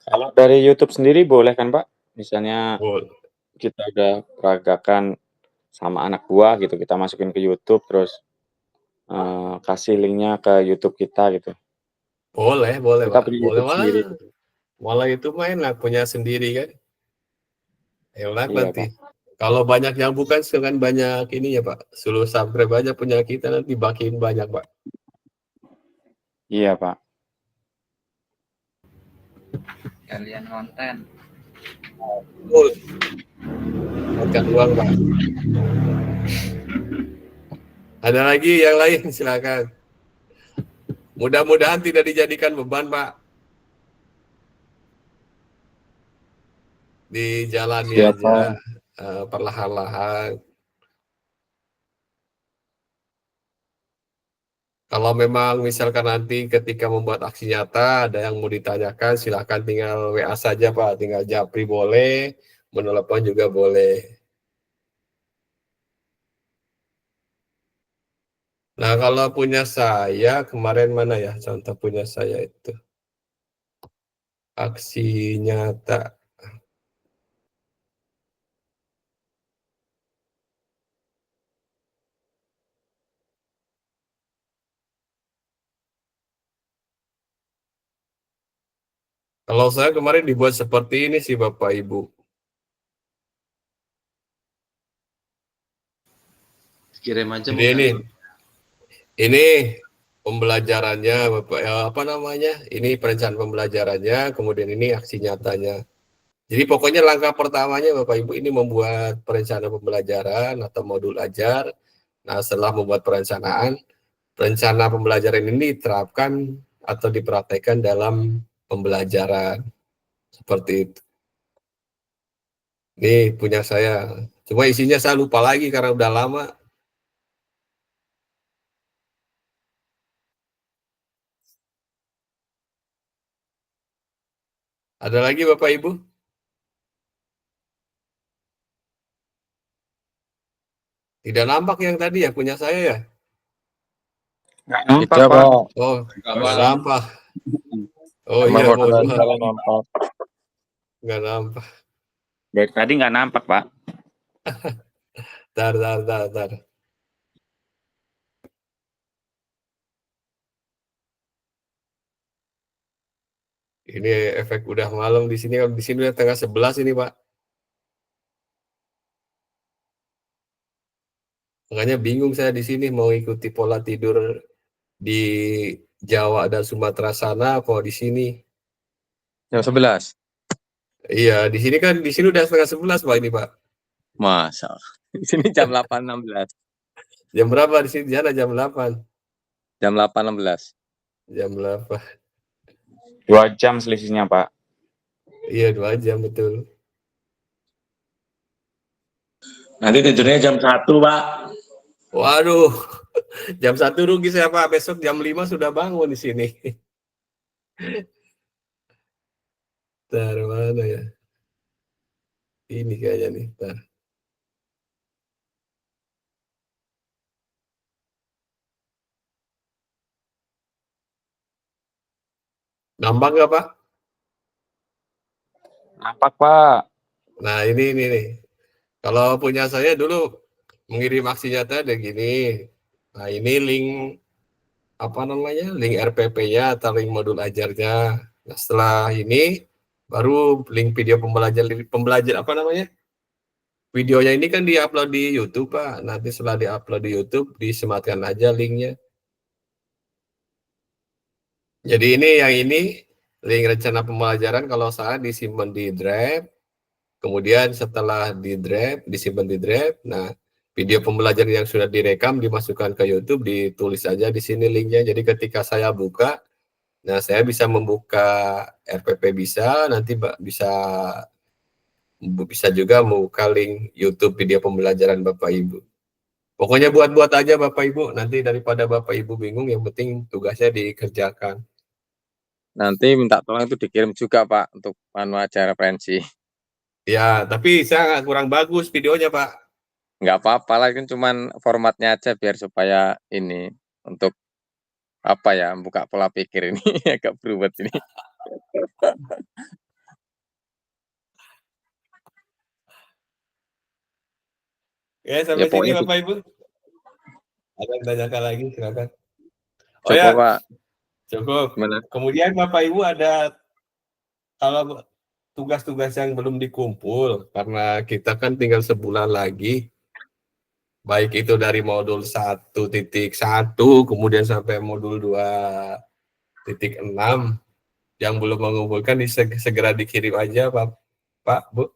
M: Kalau dari YouTube sendiri boleh kan Pak? Misalnya
B: Boleh.
M: kita udah peragakan sama anak buah gitu, kita masukin ke YouTube terus kasih linknya ke YouTube kita gitu.
B: Boleh
M: Kita
B: Pak.
M: punya
B: Boleh
M: YouTube sendiri.
B: malah itu enak punya sendiri kan. Enak
M: Iya,
B: nanti.
M: Pak.
B: Kalau banyak yang bukan dengan banyak ini ya Pak. Seluruh subscribe aja punya kita nanti bagiin banyak Pak.
M: Iya Pak.
E: Kalian konten.
B: Makan uang Pak. Ada lagi yang lain silakan. Mudah-mudahan tidak dijadikan beban Pak. Dijalani aja perlahan-lahan. Kalau memang misalkan nanti ketika membuat aksi nyata ada yang mau ditanyakan, silakan tinggal WA saja Pak, tinggal japri boleh, menelepon juga boleh. Nah kalau punya saya kemarin mana ya contoh punya saya itu aksi nyata. Kalau saya kemarin dibuat seperti ini sih Bapak Ibu.
J: Kirim aja
B: Jadi ini pembelajarannya Bapak, apa namanya? Ini perencanaan pembelajarannya, kemudian ini aksi nyatanya. Jadi pokoknya langkah pertamanya Bapak Ibu ini membuat perencanaan pembelajaran atau modul ajar. Nah, setelah membuat perencanaan, rencana pembelajaran ini diterapkan atau dipraktekkan dalam pembelajaran. Seperti itu. Ini punya saya. Cuma isinya saya lupa lagi karena udah lama. Ada lagi Bapak Ibu? Tidak nampak yang tadi ya punya saya ya?
M: Nggak nampak,
A: Tidak,
M: Pak.
A: Pak.
B: Oh, nggak nampak. Oh
A: Emang
B: iya, mohon
A: modal
B: maaf.
A: jalan nampak.
B: Nggak nampak.
M: Dari tadi nggak nampak, Pak.
B: Tar. Ini efek udah malam di sini. Di sini udah tengah 11 ini, Pak. Makanya bingung saya di sini mau ikuti pola tidur di Jawa dan Sumatera sana apa di sini.
A: Jam 11.
B: Iya, di sini kan udah setengah 11 Pak ini, Pak.
A: Masa. Di sini jam 8.16.
B: Jam berapa di sini? Di sana jam 8.
A: Jam 8.16.
B: Jam 8.
M: 2 jam selisihnya, Pak.
B: Iya, 2 jam betul.
A: Nanti tidurnya jam 1, Pak.
B: Waduh. Jam 1 rugi saya, Pak. Besok jam 5 sudah bangun di sini. Bentar, mana ya? Ini kayaknya nih. Bentar. Nampak nggak, Pak?
M: Nampak, Pak.
B: Nah, ini nih. Kalau punya saya dulu mengirim aksi nyata ada gini. Nah, ini link apa namanya? Link RPP-nya atau link modul ajarnya. Nah, setelah ini baru link video pembelajar apa namanya? Videonya ini kan diupload di YouTube, Pak. Nanti setelah diupload di YouTube disematkan aja linknya. Jadi yang ini link rencana pembelajaran kalau salah disimpan di Drive. Kemudian setelah di Drive, disimpan di Drive, nah video pembelajaran yang sudah direkam dimasukkan ke YouTube, ditulis aja di sini linknya. Jadi ketika saya buka, nah saya bisa membuka RPP bisa, nanti bisa juga membuka link YouTube video pembelajaran Bapak Ibu. Pokoknya buat aja Bapak Ibu, nanti daripada Bapak Ibu bingung, yang penting tugasnya dikerjakan.
A: Nanti minta tolong itu dikirim juga, Pak, untuk acara referensi.
B: Ya, tapi saya kurang bagus videonya, Pak.
A: Nggak apa-apa lah, kan cuman formatnya aja biar supaya ini untuk apa ya, buka pola pikir ini agak berubah ini.
B: Ya, sampai sini Bapak Ibu. Ada yang tanyakan lagi, silakan. Oh
A: cukup,
B: ya,
A: Pak.
B: Cukup.
A: Gimana?
B: Kemudian Bapak Ibu ada kalau tugas-tugas yang belum dikumpul, karena kita kan tinggal sebulan lagi, baik itu dari modul 1.1 kemudian sampai modul 2.6 yang belum mengumpulkan segera dikirim aja Pak Bu.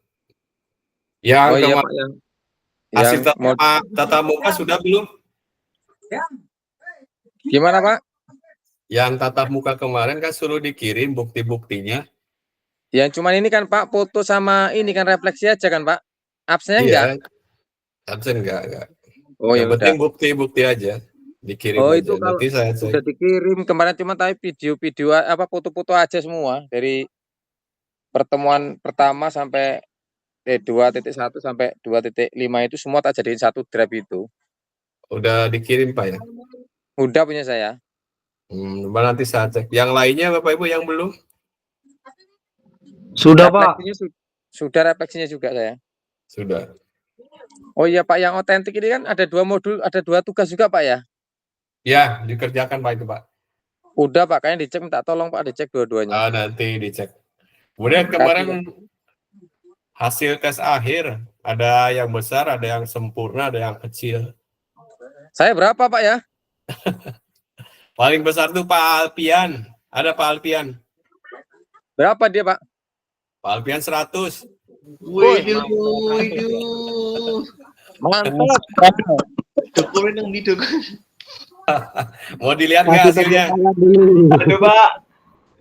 B: Yang
A: Oh iya,
B: kemarin
A: Pak, yang
B: hasil tatap muka sudah belum?
A: Gimana, Pak?
B: Yang tatap muka kemarin kan suruh dikirim bukti-buktinya.
A: Yang cuman ini kan, Pak, foto sama ini kan refleksi aja kan, Pak? Absennya
B: Iya,
A: enggak?
B: absen enggak.
A: Oh ya
B: Yang penting
A: udah.
B: bukti-bukti aja. Dikirim
A: Oh
B: aja.
A: itu kalau
B: Nanti saya
A: udah dikirim kemarin, cuma tapi video-video apa foto-foto aja semua dari pertemuan pertama sampai 2.1 sampai 2.5 itu semua tak jadiin satu drive itu.
B: Udah dikirim Pak ya?
A: Udah punya saya.
B: Nanti saya cek. Yang lainnya Bapak Ibu yang belum?
C: Sudah, Pak.
A: Sudah refleksinya juga saya.
B: Sudah.
A: Oh iya, Pak, yang otentik ini kan ada 2 modul, ada 2 tugas juga, Pak ya?
B: Ya, dikerjakan Pak itu Pak.
A: Udah, Pak, kayaknya dicek, minta tolong Pak dicek dua-duanya.
B: Nanti dicek. Kemudian kemarin hasil tes akhir, ada yang besar, ada yang sempurna, ada yang kecil.
A: Saya berapa, Pak ya?
B: Paling besar tuh Pak Alpian. Ada Pak Alpian.
A: Berapa dia, Pak?
B: Pak Alpian 100.
J: Waduh.
A: Mantap.
J: Dokumen yang didukung.
B: Mau dilihat nggak hasilnya?
J: Aduh, Pak.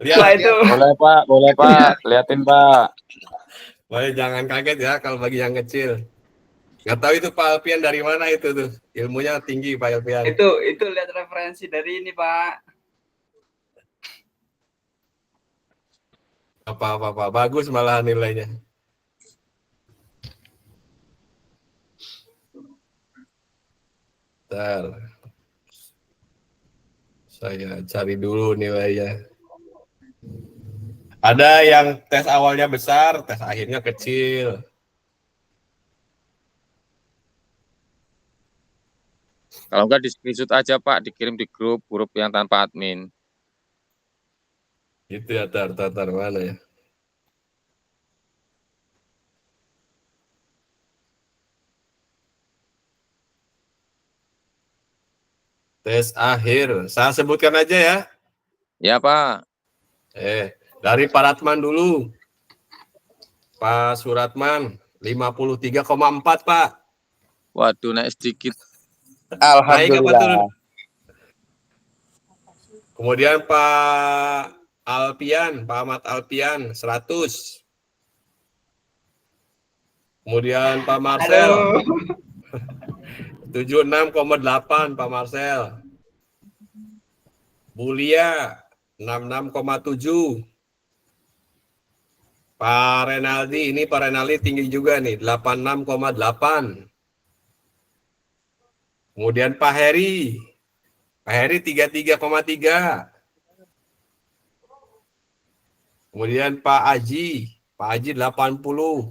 B: Lihat
J: itu.
M: Boleh Pak, liatin Pak.
B: Boleh, jangan kaget ya kalau bagi yang kecil. Nggak tahu itu Pak Alpian dari mana itu tuh. Ilmunya tinggi Pak Alpian.
E: Itu lihat referensi dari ini, Pak.
B: Apa bagus malah nilainya. Bentar. Saya cari dulu nilainya. Ada yang tes awalnya besar, tes akhirnya kecil.
K: Kalau enggak di screenshot aja Pak, dikirim di grup yang tanpa admin.
B: Itu ya, tar mana ya? Tes akhir. Saya sebutkan aja ya.
K: Ya Pak.
B: Dari Pak Ratman dulu. Pak Suratman 53,4 Pak.
K: Waduh, naik sedikit.
B: Naik apa turun?
K: Alhamdulillah.
B: Kemudian Pak Alpian, Pak Ahmad Alpian 100. Kemudian Pak Marcel 76,8 Pak Marcel. Bulia 66,7. Pak Renaldi, ini Pak Renaldi tinggi juga nih, 86,8. Kemudian Pak Heri 33,3. Kemudian Pak Aji 80.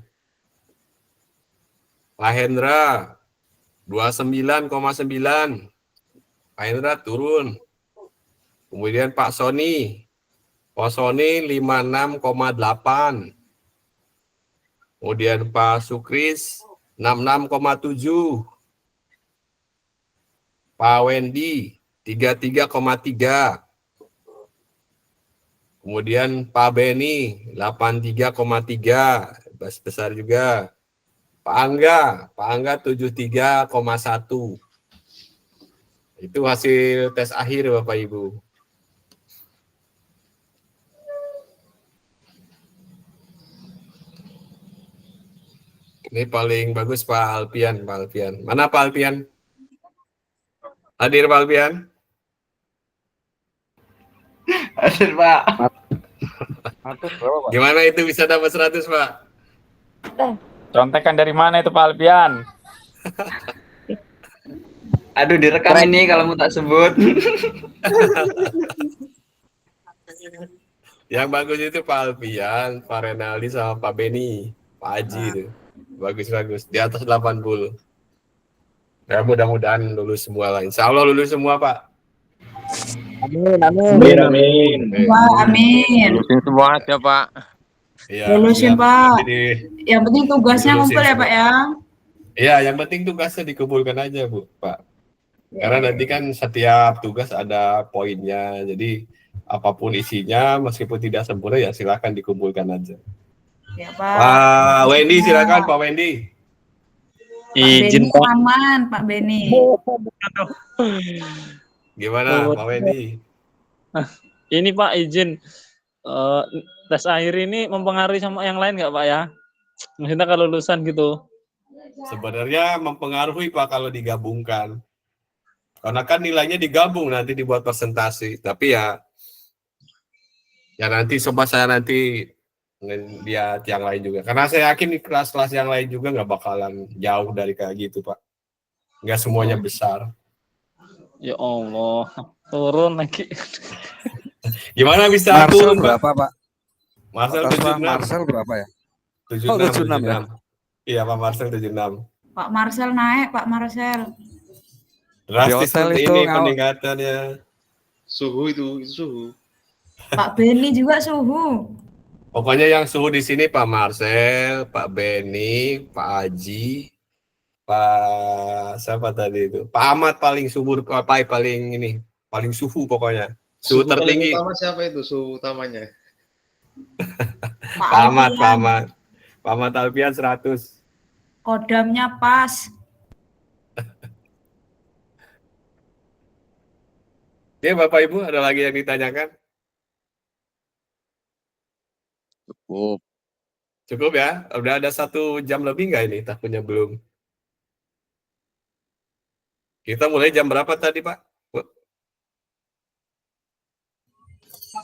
B: Pak Hendra 29,9. Pak Hendra turun. Kemudian Pak Sony 56,8. Kemudian Pak Sukris 66,7. Pak Wendy 33,3. Kemudian Pak Beni 83,3. Besar juga. Pak Angga 73,1. Itu hasil tes akhir Bapak Ibu. Ini paling bagus Pak Alpian, Mana Pak Alpian? Hadir Pak Alpian?
E: Hadir Pak.
B: Gimana itu bisa dapat 100 Pak?
K: Contekan dari mana itu Pak Alpian?
E: Aduh, direkam ini kalau mau tak sebut.
B: Yang bagus itu Pak Alpian, Pak Renaldi sama Pak Beni, Pak Aji itu. Bagus. Di atas 80. Ya mudah-mudahan lulus semua lah. Insya Allah lulus semua Pak.
L: Amin. Wah, amin.
K: Lulusin semua aja Pak.
B: Iya,
L: Lulusin Pak.
B: Jadi,
L: Yang penting tugasnya
B: lulusin
L: ngumpul ya
B: semua.
L: Pak ya.
B: Iya, yang penting tugasnya dikumpulkan aja Bu, Pak. Karena nanti kan setiap tugas ada poinnya. Jadi apapun isinya, meskipun tidak sempurna ya silakan dikumpulkan aja.
L: Ya Pak.
B: Pak Wendy silakan Pak Wendy.
L: Izin Pak. Aman Pak Beni.
B: Gimana Pak Wendy?
I: Ini Pak izin tes akhir ini mempengaruhi sama yang lain nggak Pak ya? Maksudnya kalau lulusan gitu.
B: Sebenarnya mempengaruhi Pak kalau digabungkan. Karena kan nilainya digabung nanti dibuat presentasi. Tapi ya nanti coba saya nanti lihat yang lain juga. Karena saya yakin di kelas-kelas yang lain juga nggak bakalan jauh dari kayak gitu Pak. Nggak semuanya besar.
I: Ya Allah, turun lagi.
B: Gimana bisa
H: Marcel
B: turun
H: berapa Pak?
B: Marcel
H: Atas Pak
B: 76.
H: Marcel berapa ya?
B: 76
H: ya?
B: Iya Pak Marcel 76.
L: Pak Marcel naik Pak Marcel.
B: Drastis
H: hotel
B: seperti
H: itu
B: ini peningkatannya.
J: Suhu itu suhu.
L: Pak Beni juga suhu.
B: Pokoknya yang suhu di sini Pak Marcel, Pak Beni, Pak Aji, Pak siapa tadi itu? Pak Ahmad paling subur, paling suhu pokoknya. Suhu tertinggi.
J: Utama siapa itu suhu utamanya?
B: Pak Ahmad Alpian 100.
L: Kodamnya pas.
B: Oke Bapak Ibu, ada lagi yang ditanyakan? Cukup ya? Udah ada 1 jam lebih nggak ini? Takutnya belum. Kita mulai jam berapa tadi Pak?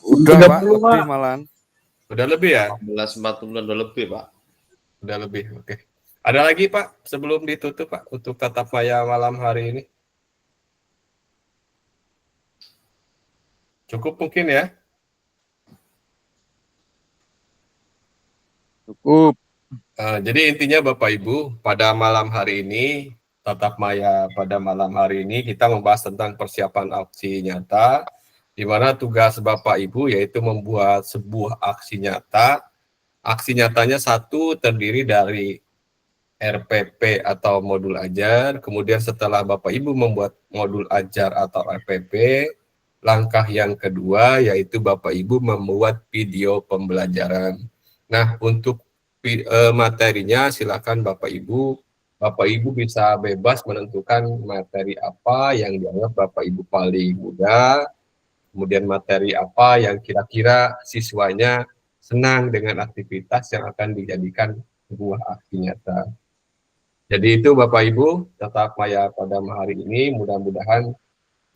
H: Udah Pak, lebih malahan.
B: Udah lebih ya?
J: 14.40 udah lebih Pak.
B: Udah lebih, oke. Ada lagi Pak sebelum ditutup Pak untuk tatap maya malam hari ini? Cukup mungkin ya?
K: Cukup.
B: Jadi intinya Bapak Ibu, pada malam hari ini, Tatap Maya pada malam hari ini kita membahas tentang persiapan aksi nyata, di mana tugas Bapak Ibu yaitu membuat sebuah aksi nyata. Aksi nyatanya satu terdiri dari RPP atau modul ajar, kemudian setelah Bapak Ibu membuat modul ajar atau RPP, langkah yang kedua yaitu Bapak Ibu membuat video pembelajaran. Nah, untuk materinya silakan Bapak Ibu bisa bebas menentukan materi apa yang dianggap Bapak Ibu paling mudah, kemudian materi apa yang kira-kira siswanya senang dengan aktivitas yang akan dijadikan sebuah aksi nyata. Jadi itu Bapak Ibu, Tatap Maya pada hari ini, mudah-mudahan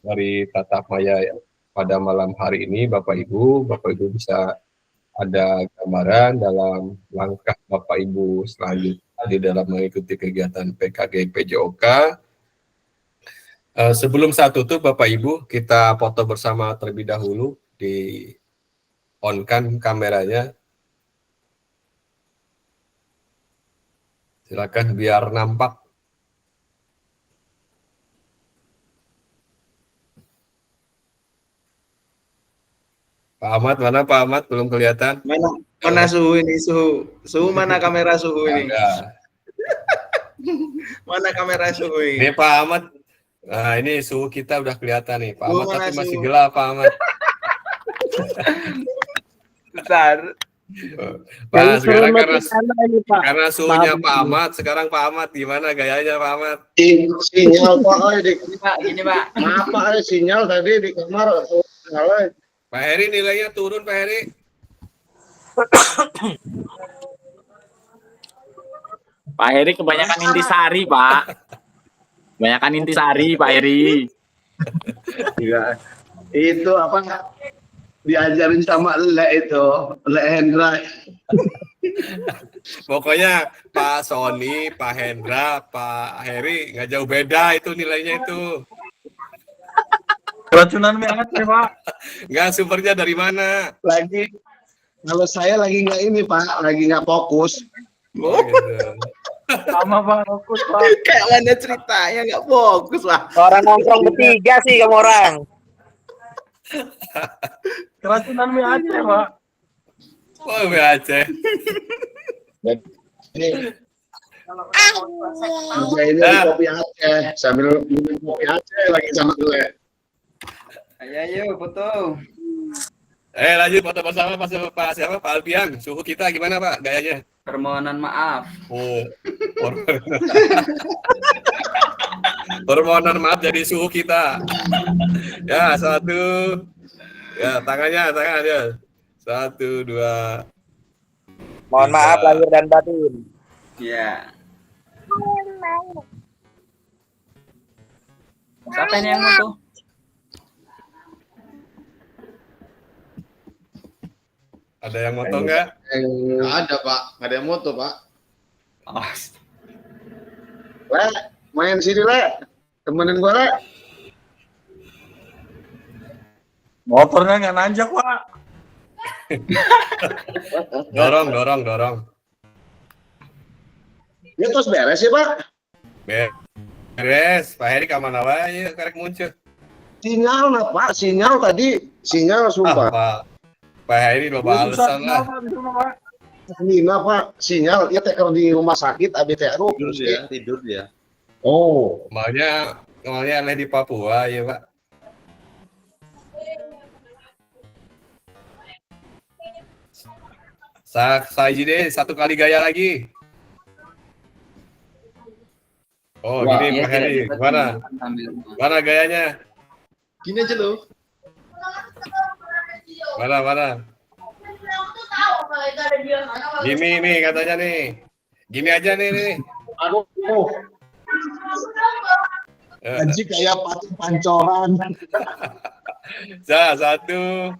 B: dari Tatap Maya pada malam hari ini Bapak Ibu bisa ada gambaran dalam langkah Bapak Ibu selanjutnya di dalam mengikuti kegiatan PKG PJOK. Sebelum saya tutup Bapak Ibu, kita foto bersama terlebih dahulu, di on-kan kameranya. Silakan biar nampak. Pak Ahmad, mana Pak Ahmad? Belum kelihatan.
D: Mana suhu ini, suhu mana kamera suhu ini? Mana kamera suhu ini?
B: Ini Pak Ahmad. Nah, ini suhu kita udah kelihatan nih. Pak Ahmad tapi masih
D: suhu?
B: gelap Pak Ahmad.
D: Bentar.
B: Pak, sekarang karena suhunya Pak Ahmad, sekarang Pak Ahmad gimana gayanya Pak Ahmad?
G: Sinyal Pak,
E: Gini Pak.
G: apa sinyal tadi di kamar?
B: Pak Heri nilainya turun Pak Heri.
I: Pak Heri kebanyakan intisari, Pak. Kebanyakan intisari, Pak Heri.
G: Iya. Itu apa diajarin sama Le Hendra.
B: Pokoknya Pak Sony, Pak Hendra, Pak Heri nggak jauh beda itu nilainya itu.
G: Keracunan banget ya Pak.
B: Nggak, sumbernya dari mana?
G: Lagi kalau saya lagi nggak ini Pak, lagi nggak fokus.
B: Oh, gitu.
G: Sama Pak, fokus Pak.
D: Kayak mana ceritanya nggak fokus Pak.
F: Orang nongkrong bertiga sih kamu orang.
G: Keracunan mie Aceh Pak.
B: Oh, mie Aceh.
G: Ini kopi Aceh sambil minum kopi Aceh lagi sama gue.
E: Ayo foto.
B: Lanjut foto bersama Pak siapa? Pak Albian. Suhu kita gimana Pak gayanya?
E: Permohonan maaf.
B: Oh. Permohonan maaf jadi suhu kita. Ya, satu. Ya, tangan ya. 1, 2.
F: Mohon maaf lahir dan batin.
E: Ya. Siapa ini yang foto?
B: Ada yang moto nggak?
G: Nggak ada Pak, nggak ada yang moto Pak.
E: Oh.
G: Le, main sini Le, temenin gue Le. Motornya nggak nanjak Pak.
B: Dorong.
G: Ya terus beres ya Pak.
B: Beres. Pak Heri kemana wae karek muncul.
G: Sinyal nah Pak, sinyal sumpah.
B: Pak Heri lo balesan lah.
G: Nina Pak, sinyal ya teker di rumah sakit ABTRU.
J: Tidur dia.
G: Oh,
B: Maunya leh di Papua ya Pak. Saya deh satu kali gaya lagi. Oh,
E: Wah,
B: gini
E: ya,
B: Pak Heri, mana gayanya?
G: gini aja loh.
B: Mana? Gini nih katanya nih. Gini aja nih.
G: Aduh. Anjing kayak patung pancoran.
B: 1, 2,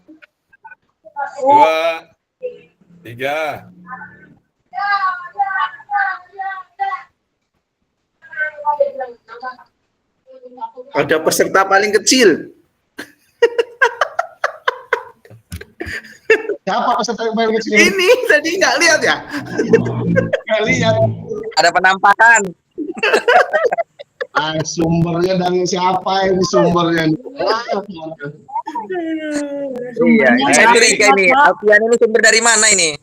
B: 3.
D: Ada peserta paling kecil.
G: Siapa peserta yang paling kecil?
D: Ini tadi nggak lihat ya?
G: Nggak lihat.
F: Ada penampakan.
G: Sumbernya dari siapa ini sumbernya?
F: Iya, saya curiga ini. Alfian ini sumber dari mana ini?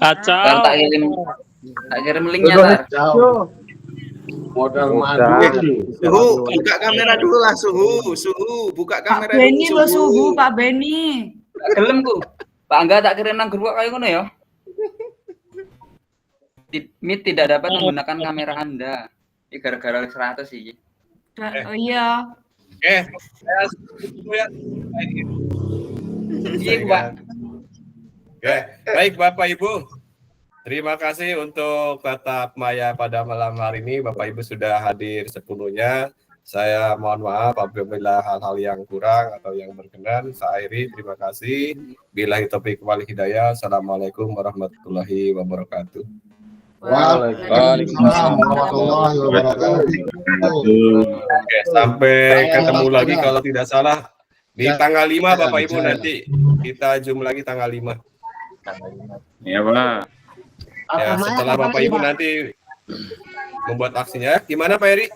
I: Kacau.
E: Tak kirim linknya Tar.
G: Modal madu.
D: Suhu, buka kamera dulu lah suhu, buka kamera
L: Pak Beni
D: dulu
L: lo suhu, Pak Beni.
E: Tak gelem ku. Pak Angga tak kirim nang grup kayak ngono ya. Meet tidak dapat menggunakan kamera Anda. Ini gara-gara 100 sih.
L: Oh iya.
B: Oke.
E: Iya, Pak.
B: Oke, baik Bapak Ibu. Terima kasih untuk tatap maya pada malam hari ini. Bapak Ibu sudah hadir sepenuhnya. Saya mohon maaf apabila hal-hal yang kurang atau yang berkenan. Saya akhiri, terima kasih. Billahi taufiq wal hidayah. Assalamualaikum warahmatullahi wabarakatuh.
G: Waalaikumsalam warahmatullahi wabarakatuh.
B: Oke, sampai ketemu lagi kalau tidak salah di tanggal 5 Bapak Ibu nanti kita zoom lagi tanggal 5.
M: Iya, Pak.
B: Ya, setelah Bapak Ibu nanti membuat aksinya. Gimana Pak Eri?